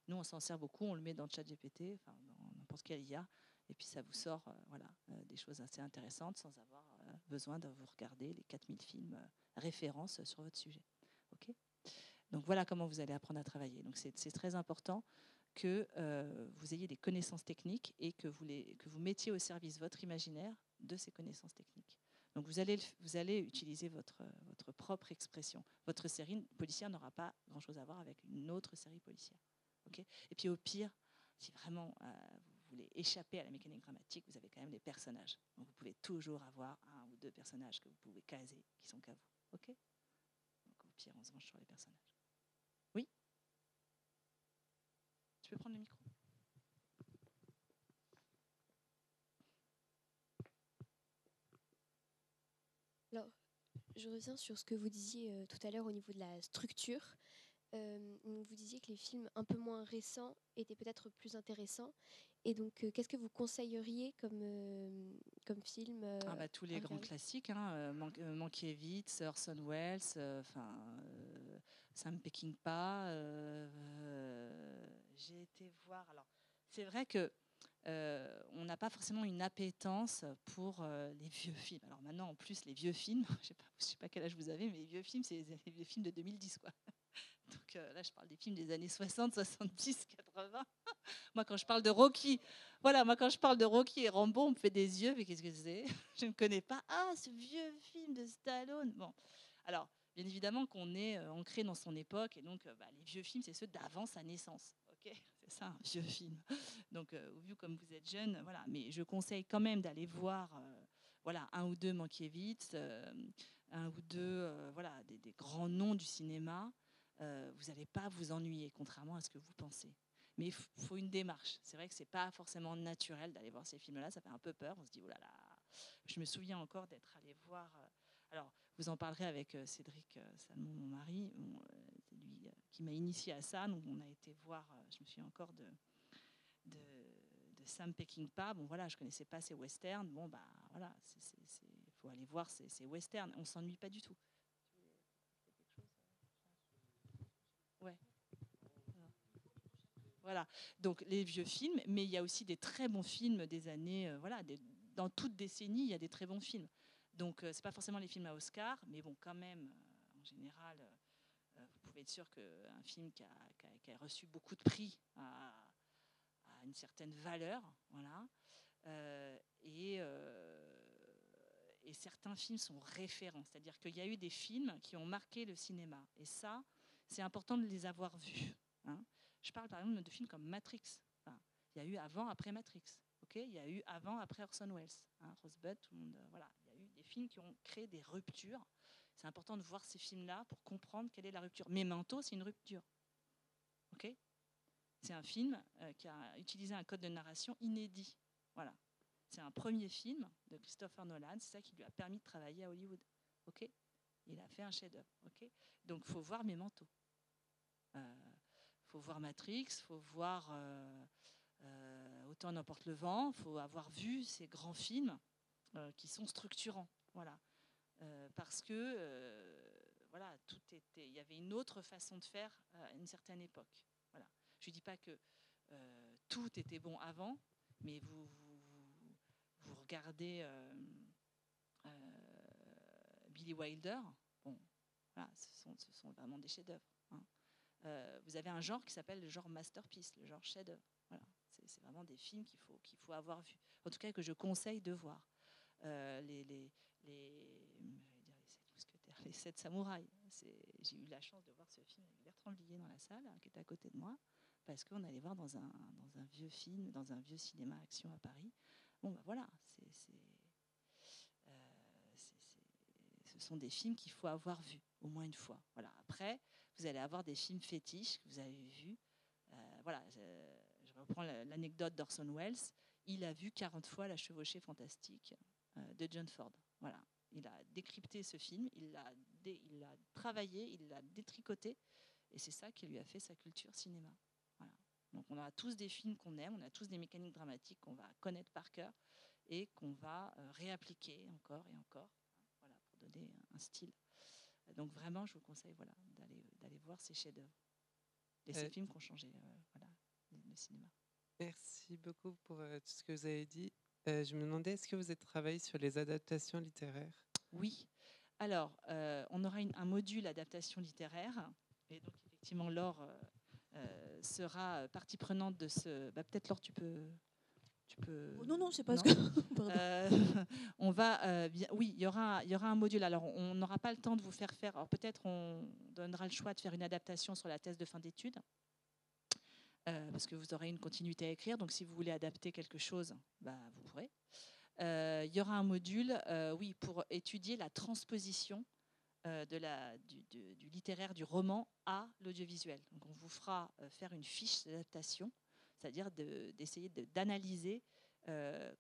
Nous, on s'en sert beaucoup, on le met dans ChatGPT, enfin dans n'importe quelle IA, Et puis ça vous sort des choses assez intéressantes sans avoir besoin de vous regarder les 4000 films références sur votre sujet. Okay, donc voilà comment vous allez apprendre à travailler. Donc c'est très important que vous ayez des connaissances techniques et que vous mettiez au service votre imaginaire de ces connaissances techniques. Donc vous allez utiliser votre propre expression. Votre série policière n'aura pas grand-chose à voir avec une autre série policière. Okay, et puis au pire, si vraiment vous voulez échapper à la mécanique dramatique, vous avez quand même les personnages. Donc vous pouvez toujours avoir 1 ou 2 personnages que vous pouvez caser, qui sont qu'à vous. Okay, donc au pire, on se venge sur les personnages. Oui? Tu peux prendre le micro? Alors, je reviens sur ce que vous disiez tout à l'heure au niveau de la structure. Vous disiez que les films un peu moins récents étaient peut-être plus intéressants. Et donc, qu'est-ce que vous conseilleriez comme film tous les grands classiques, Mankiewicz, Orson Welles, Sam Peckinpah. J'ai été voir. Alors, c'est vrai que on n'a pas forcément une appétence pour les vieux films. Alors maintenant, en plus, les vieux films, je sais pas quel âge vous avez, mais les vieux films, c'est les vieux films de 2010, quoi. Donc là, je parle des films des années 60, 70, 80. Moi, quand je parle de Rocky, et Rambo, on me fait des yeux, mais qu'est-ce que c'est? Je ne connais pas. Ah, ce vieux film de Stallone. Bon, alors, bien évidemment qu'on est ancré dans son époque, et donc les vieux films, c'est ceux d'avant sa naissance. Ok, c'est ça, un vieux film. Donc, vu comme vous êtes jeune, voilà. Mais je conseille quand même d'aller voir, 1 ou 2 Mankiewicz, 1 ou 2, des grands noms du cinéma. Vous n'allez pas vous ennuyer, contrairement à ce que vous pensez. Mais il faut une démarche. C'est vrai que ce n'est pas forcément naturel d'aller voir ces films-là. Ça fait un peu peur. On se dit, oh là là. Je me souviens encore d'être allée voir... alors, vous en parlerez avec Cédric Salmon, mon mari. C'est lui qui m'a initié à ça. Donc, on a été voir... je me souviens encore de Sam Peckinpah. Bon, voilà, je ne connaissais pas ces westerns. Bon, voilà, il faut aller voir ces westerns. On ne s'ennuie pas du tout. Ouais. Voilà, donc les vieux films, mais il y a aussi des très bons films des années, dans toute décennie, il y a des très bons films. Donc c'est pas forcément les films à Oscar, mais bon, quand même, en général, vous pouvez être sûr qu'un film qui a reçu beaucoup de prix a une certaine valeur, voilà. Et certains films sont référents, c'est-à-dire qu'il y a eu des films qui ont marqué le cinéma, et ça, c'est important de les avoir vus. Hein. Je parle par exemple de films comme Matrix. Enfin, il y a eu avant, après Matrix. Okay, il y a eu avant, après Orson Welles. Hein, Rosebud, tout le monde. Voilà. Il y a eu des films qui ont créé des ruptures. C'est important de voir ces films-là pour comprendre quelle est la rupture. Memento, c'est une rupture. Okay, c'est un film qui a utilisé un code de narration inédit. Voilà. C'est un premier film de Christopher Nolan. C'est ça qui lui a permis de travailler à Hollywood. Okay, il a fait un chef-d'œuvre. Okay, donc, il faut voir Memento. Faut voir Matrix, faut voir Autant n'emporte le vent, faut avoir vu ces grands films qui sont structurants, voilà, parce que voilà, il y avait une autre façon de faire à une certaine époque, voilà. Je dis pas que tout était bon avant, mais vous regardez Billy Wilder, bon, voilà, ce sont vraiment des chefs-d'œuvre. Hein. Vous avez un genre qui s'appelle le genre masterpiece, le genre chef-d'œuvre. Voilà. C'est vraiment des films qu'il faut avoir vus. En tout cas, que je conseille de voir. Les 7 samouraïs. J'ai eu la chance de voir ce film avec Bertrand Blier dans la salle, qui était à côté de moi, parce qu'on allait voir dans un vieux film, dans un vieux cinéma action à Paris. Bon, voilà, ce sont des films qu'il faut avoir vus au moins une fois. Voilà. Après, vous allez avoir des films fétiches que vous avez vus. Voilà, je reprends l'anecdote d'Orson Welles. Il a vu 40 fois La Chevauchée fantastique de John Ford. Voilà. Il a décrypté ce film, il l'a travaillé, il l'a détricoté, et c'est ça qui lui a fait sa culture cinéma. Voilà. Donc on a tous des films qu'on aime, on a tous des mécaniques dramatiques qu'on va connaître par cœur et qu'on va réappliquer encore et encore, voilà, pour donner un style. Donc vraiment, je vous conseille, voilà, d'aller voir ces chefs-d'œuvre et ces films qui ont changé, voilà, le cinéma. Merci beaucoup pour tout ce que vous avez dit. Je me demandais, est-ce que vous avez travaillé sur les adaptations littéraires? Oui. Alors, on aura un module adaptation littéraire. Et donc, effectivement, Laure sera partie prenante de ce... peut-être, Laure, tu peux... Oh, non, c'est pas ce que... on va... oui, il y aura un module. Alors, on n'aura pas le temps de vous faire... Alors, peut-être on donnera le choix de faire une adaptation sur la thèse de fin d'études. Parce que vous aurez une continuité à écrire. Donc, si vous voulez adapter quelque chose, vous pourrez. Il y aura un module, oui, pour étudier la transposition du littéraire, du roman à l'audiovisuel. Donc, on vous fera faire une fiche d'adaptation, c'est-à-dire d'essayer d'analyser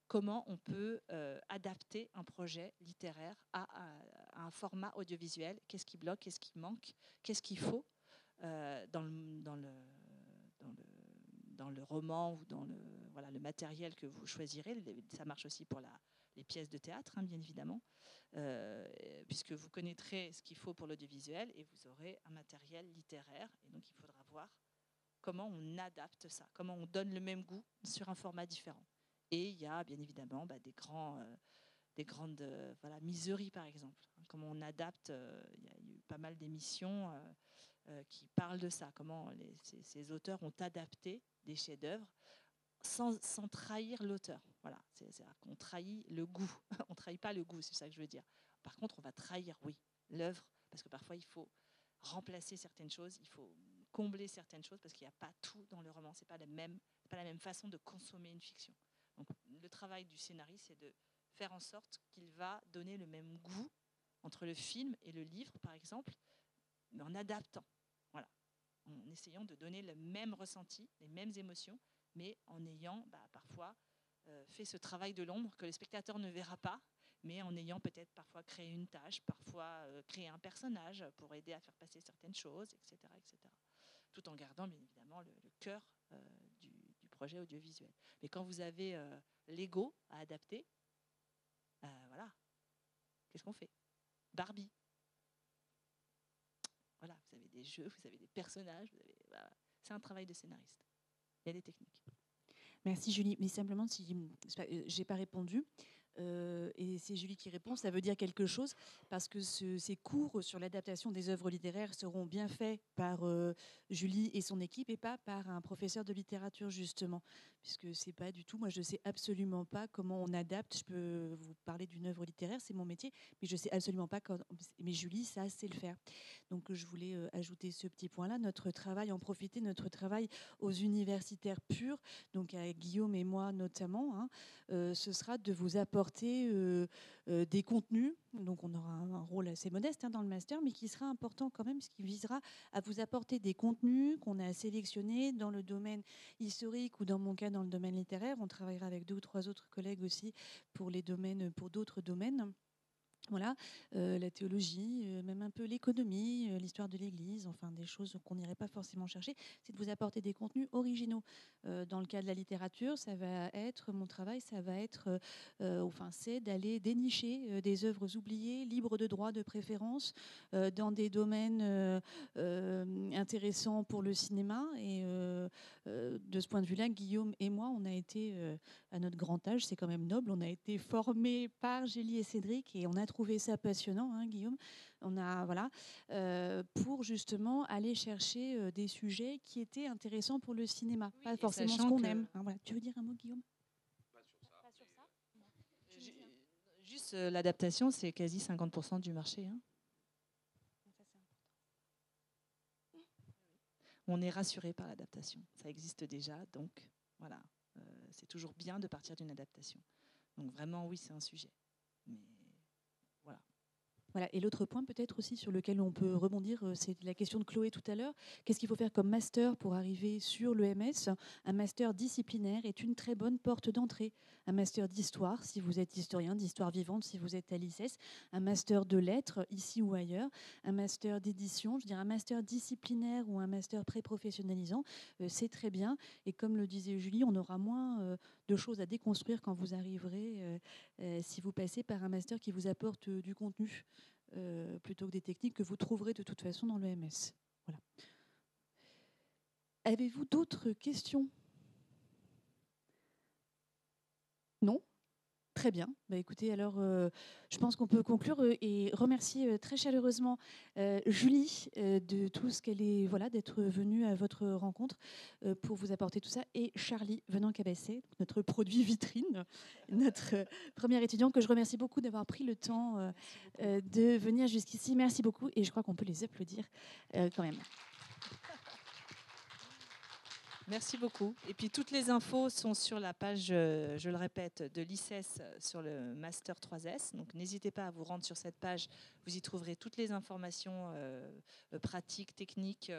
comment on peut adapter un projet littéraire à un format audiovisuel. Qu'est-ce qui bloque, qu'est-ce qui manque, qu'est-ce qu'il faut dans le roman ou dans le matériel que vous choisirez. Ça marche aussi pour les pièces de théâtre, hein, bien évidemment, puisque vous connaîtrez ce qu'il faut pour l'audiovisuel et vous aurez un matériel littéraire. Et donc, il faudra voir comment on adapte ça, comment on donne le même goût sur un format différent. Et il y a bien évidemment des grandes miseries, par exemple. Comment on adapte, il y a eu pas mal d'émissions qui parlent de ça, comment ces auteurs ont adapté des chefs-d'œuvre sans trahir l'auteur. Voilà, c'est-à-dire qu'on trahit le goût. On ne trahit pas le goût, c'est ça que je veux dire. Par contre, on va trahir, oui, l'œuvre, parce que parfois, il faut remplacer certaines choses, il faut combler certaines choses, parce qu'il n'y a pas tout dans le roman. Ce n'est pas la même façon de consommer une fiction. Donc, le travail du scénariste, c'est de faire en sorte qu'il va donner le même goût entre le film et le livre, par exemple, mais en adaptant. Voilà. En essayant de donner le même ressenti, les mêmes émotions, mais en ayant parfois fait ce travail de l'ombre que le spectateur ne verra pas, mais en ayant peut-être parfois créé une tâche, parfois créé un personnage pour aider à faire passer certaines choses, etc. Tout en gardant bien évidemment le cœur du projet audiovisuel. Mais quand vous avez Lego à adapter, voilà, qu'est-ce qu'on fait? Barbie. Voilà, vous avez des jeux, vous avez des personnages, c'est un travail de scénariste. Il y a des techniques. Merci Julie, mais simplement si j'ai pas répondu, et c'est Julie qui répond, ça veut dire quelque chose parce que ces cours sur l'adaptation des œuvres littéraires seront bien faits par Julie et son équipe et pas par un professeur de littérature justement, puisque c'est pas du tout, moi je sais absolument pas comment on adapte. Je peux vous parler d'une œuvre littéraire, c'est mon métier, mais je sais absolument pas mais Julie ça sait le faire. Donc je voulais ajouter ce petit point-là, notre travail aux universitaires purs, donc avec Guillaume et moi notamment, hein, ce sera de vous apporter des contenus. Donc on aura un rôle assez modeste dans le master, mais qui sera important quand même, parce qu'il visera à vous apporter des contenus qu'on a sélectionnés dans le domaine historique ou dans mon cas dans le domaine littéraire. On travaillera avec 2 ou 3 autres collègues aussi pour d'autres domaines. Voilà, la théologie, même un peu l'économie, l'histoire de l'Église, enfin des choses qu'on n'irait pas forcément chercher, c'est de vous apporter des contenus originaux. Dans le cas de la littérature, ça va être, mon travail, ça va être, c'est d'aller dénicher des œuvres oubliées, libres de droit de préférence, dans des domaines intéressants pour le cinéma. Et de ce point de vue-là, Guillaume et moi, on a été, à notre grand âge, c'est quand même noble, on a été formés par Gélie et Cédric et on a trouvé ça passionnant, hein, Guillaume. On a pour justement aller chercher des sujets qui étaient intéressants pour le cinéma, pas forcément ce qu'on aime. Hein, voilà. Tu veux dire un mot, Guillaume? Pas sur ça. Juste l'adaptation, c'est quasi 50% du marché. Hein. On est rassuré par l'adaptation. Ça existe déjà, donc voilà. C'est toujours bien de partir d'une adaptation. Donc vraiment, oui, c'est un sujet. Mais voilà. Voilà. Et l'autre point peut-être aussi sur lequel on peut rebondir, c'est la question de Chloé tout à l'heure. Qu'est-ce qu'il faut faire comme master pour arriver sur l'EMS? Un master disciplinaire est une très bonne porte d'entrée. Un master d'histoire, si vous êtes historien, d'histoire vivante, si vous êtes à l'ICES. Un master de lettres, ici ou ailleurs. Un master d'édition, je dirais un master disciplinaire ou un master pré-professionnalisant, c'est très bien. Et comme le disait Julie, on aura moins de choses à déconstruire quand vous arriverez, si vous passez par un master qui vous apporte du contenu. Plutôt que des techniques que vous trouverez de toute façon dans l'EMS. Voilà. Avez-vous d'autres questions? Non ? Très bien. Bah, écoutez, alors, je pense qu'on peut conclure et remercier très chaleureusement Julie de tout ce qu'elle est, voilà, d'être venue à votre rencontre pour vous apporter tout ça, et Charlie venant Cabasset, notre produit vitrine, notre première étudiante que je remercie beaucoup d'avoir pris le temps de venir jusqu'ici. Merci beaucoup, et je crois qu'on peut les applaudir quand même. Merci beaucoup. Et puis toutes les infos sont sur la page, je le répète, de l'ICES sur le Master 3S. Donc n'hésitez pas à vous rendre sur cette page. Vous y trouverez toutes les informations pratiques, techniques,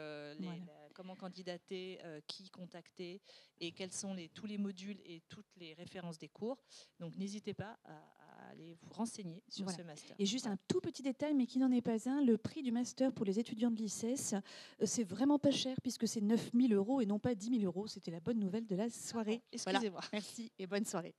comment candidater, qui contacter et quels sont tous les modules et toutes les références des cours. Donc n'hésitez pas à aller vous renseigner sur ce master. Et juste un tout petit détail, mais qui n'en est pas un, le prix du master pour les étudiants de l'ICES, c'est vraiment pas cher puisque c'est 9 000 € et non pas 10 000 €. C'était la bonne nouvelle de la soirée. Excusez-moi. Voilà. Merci et bonne soirée.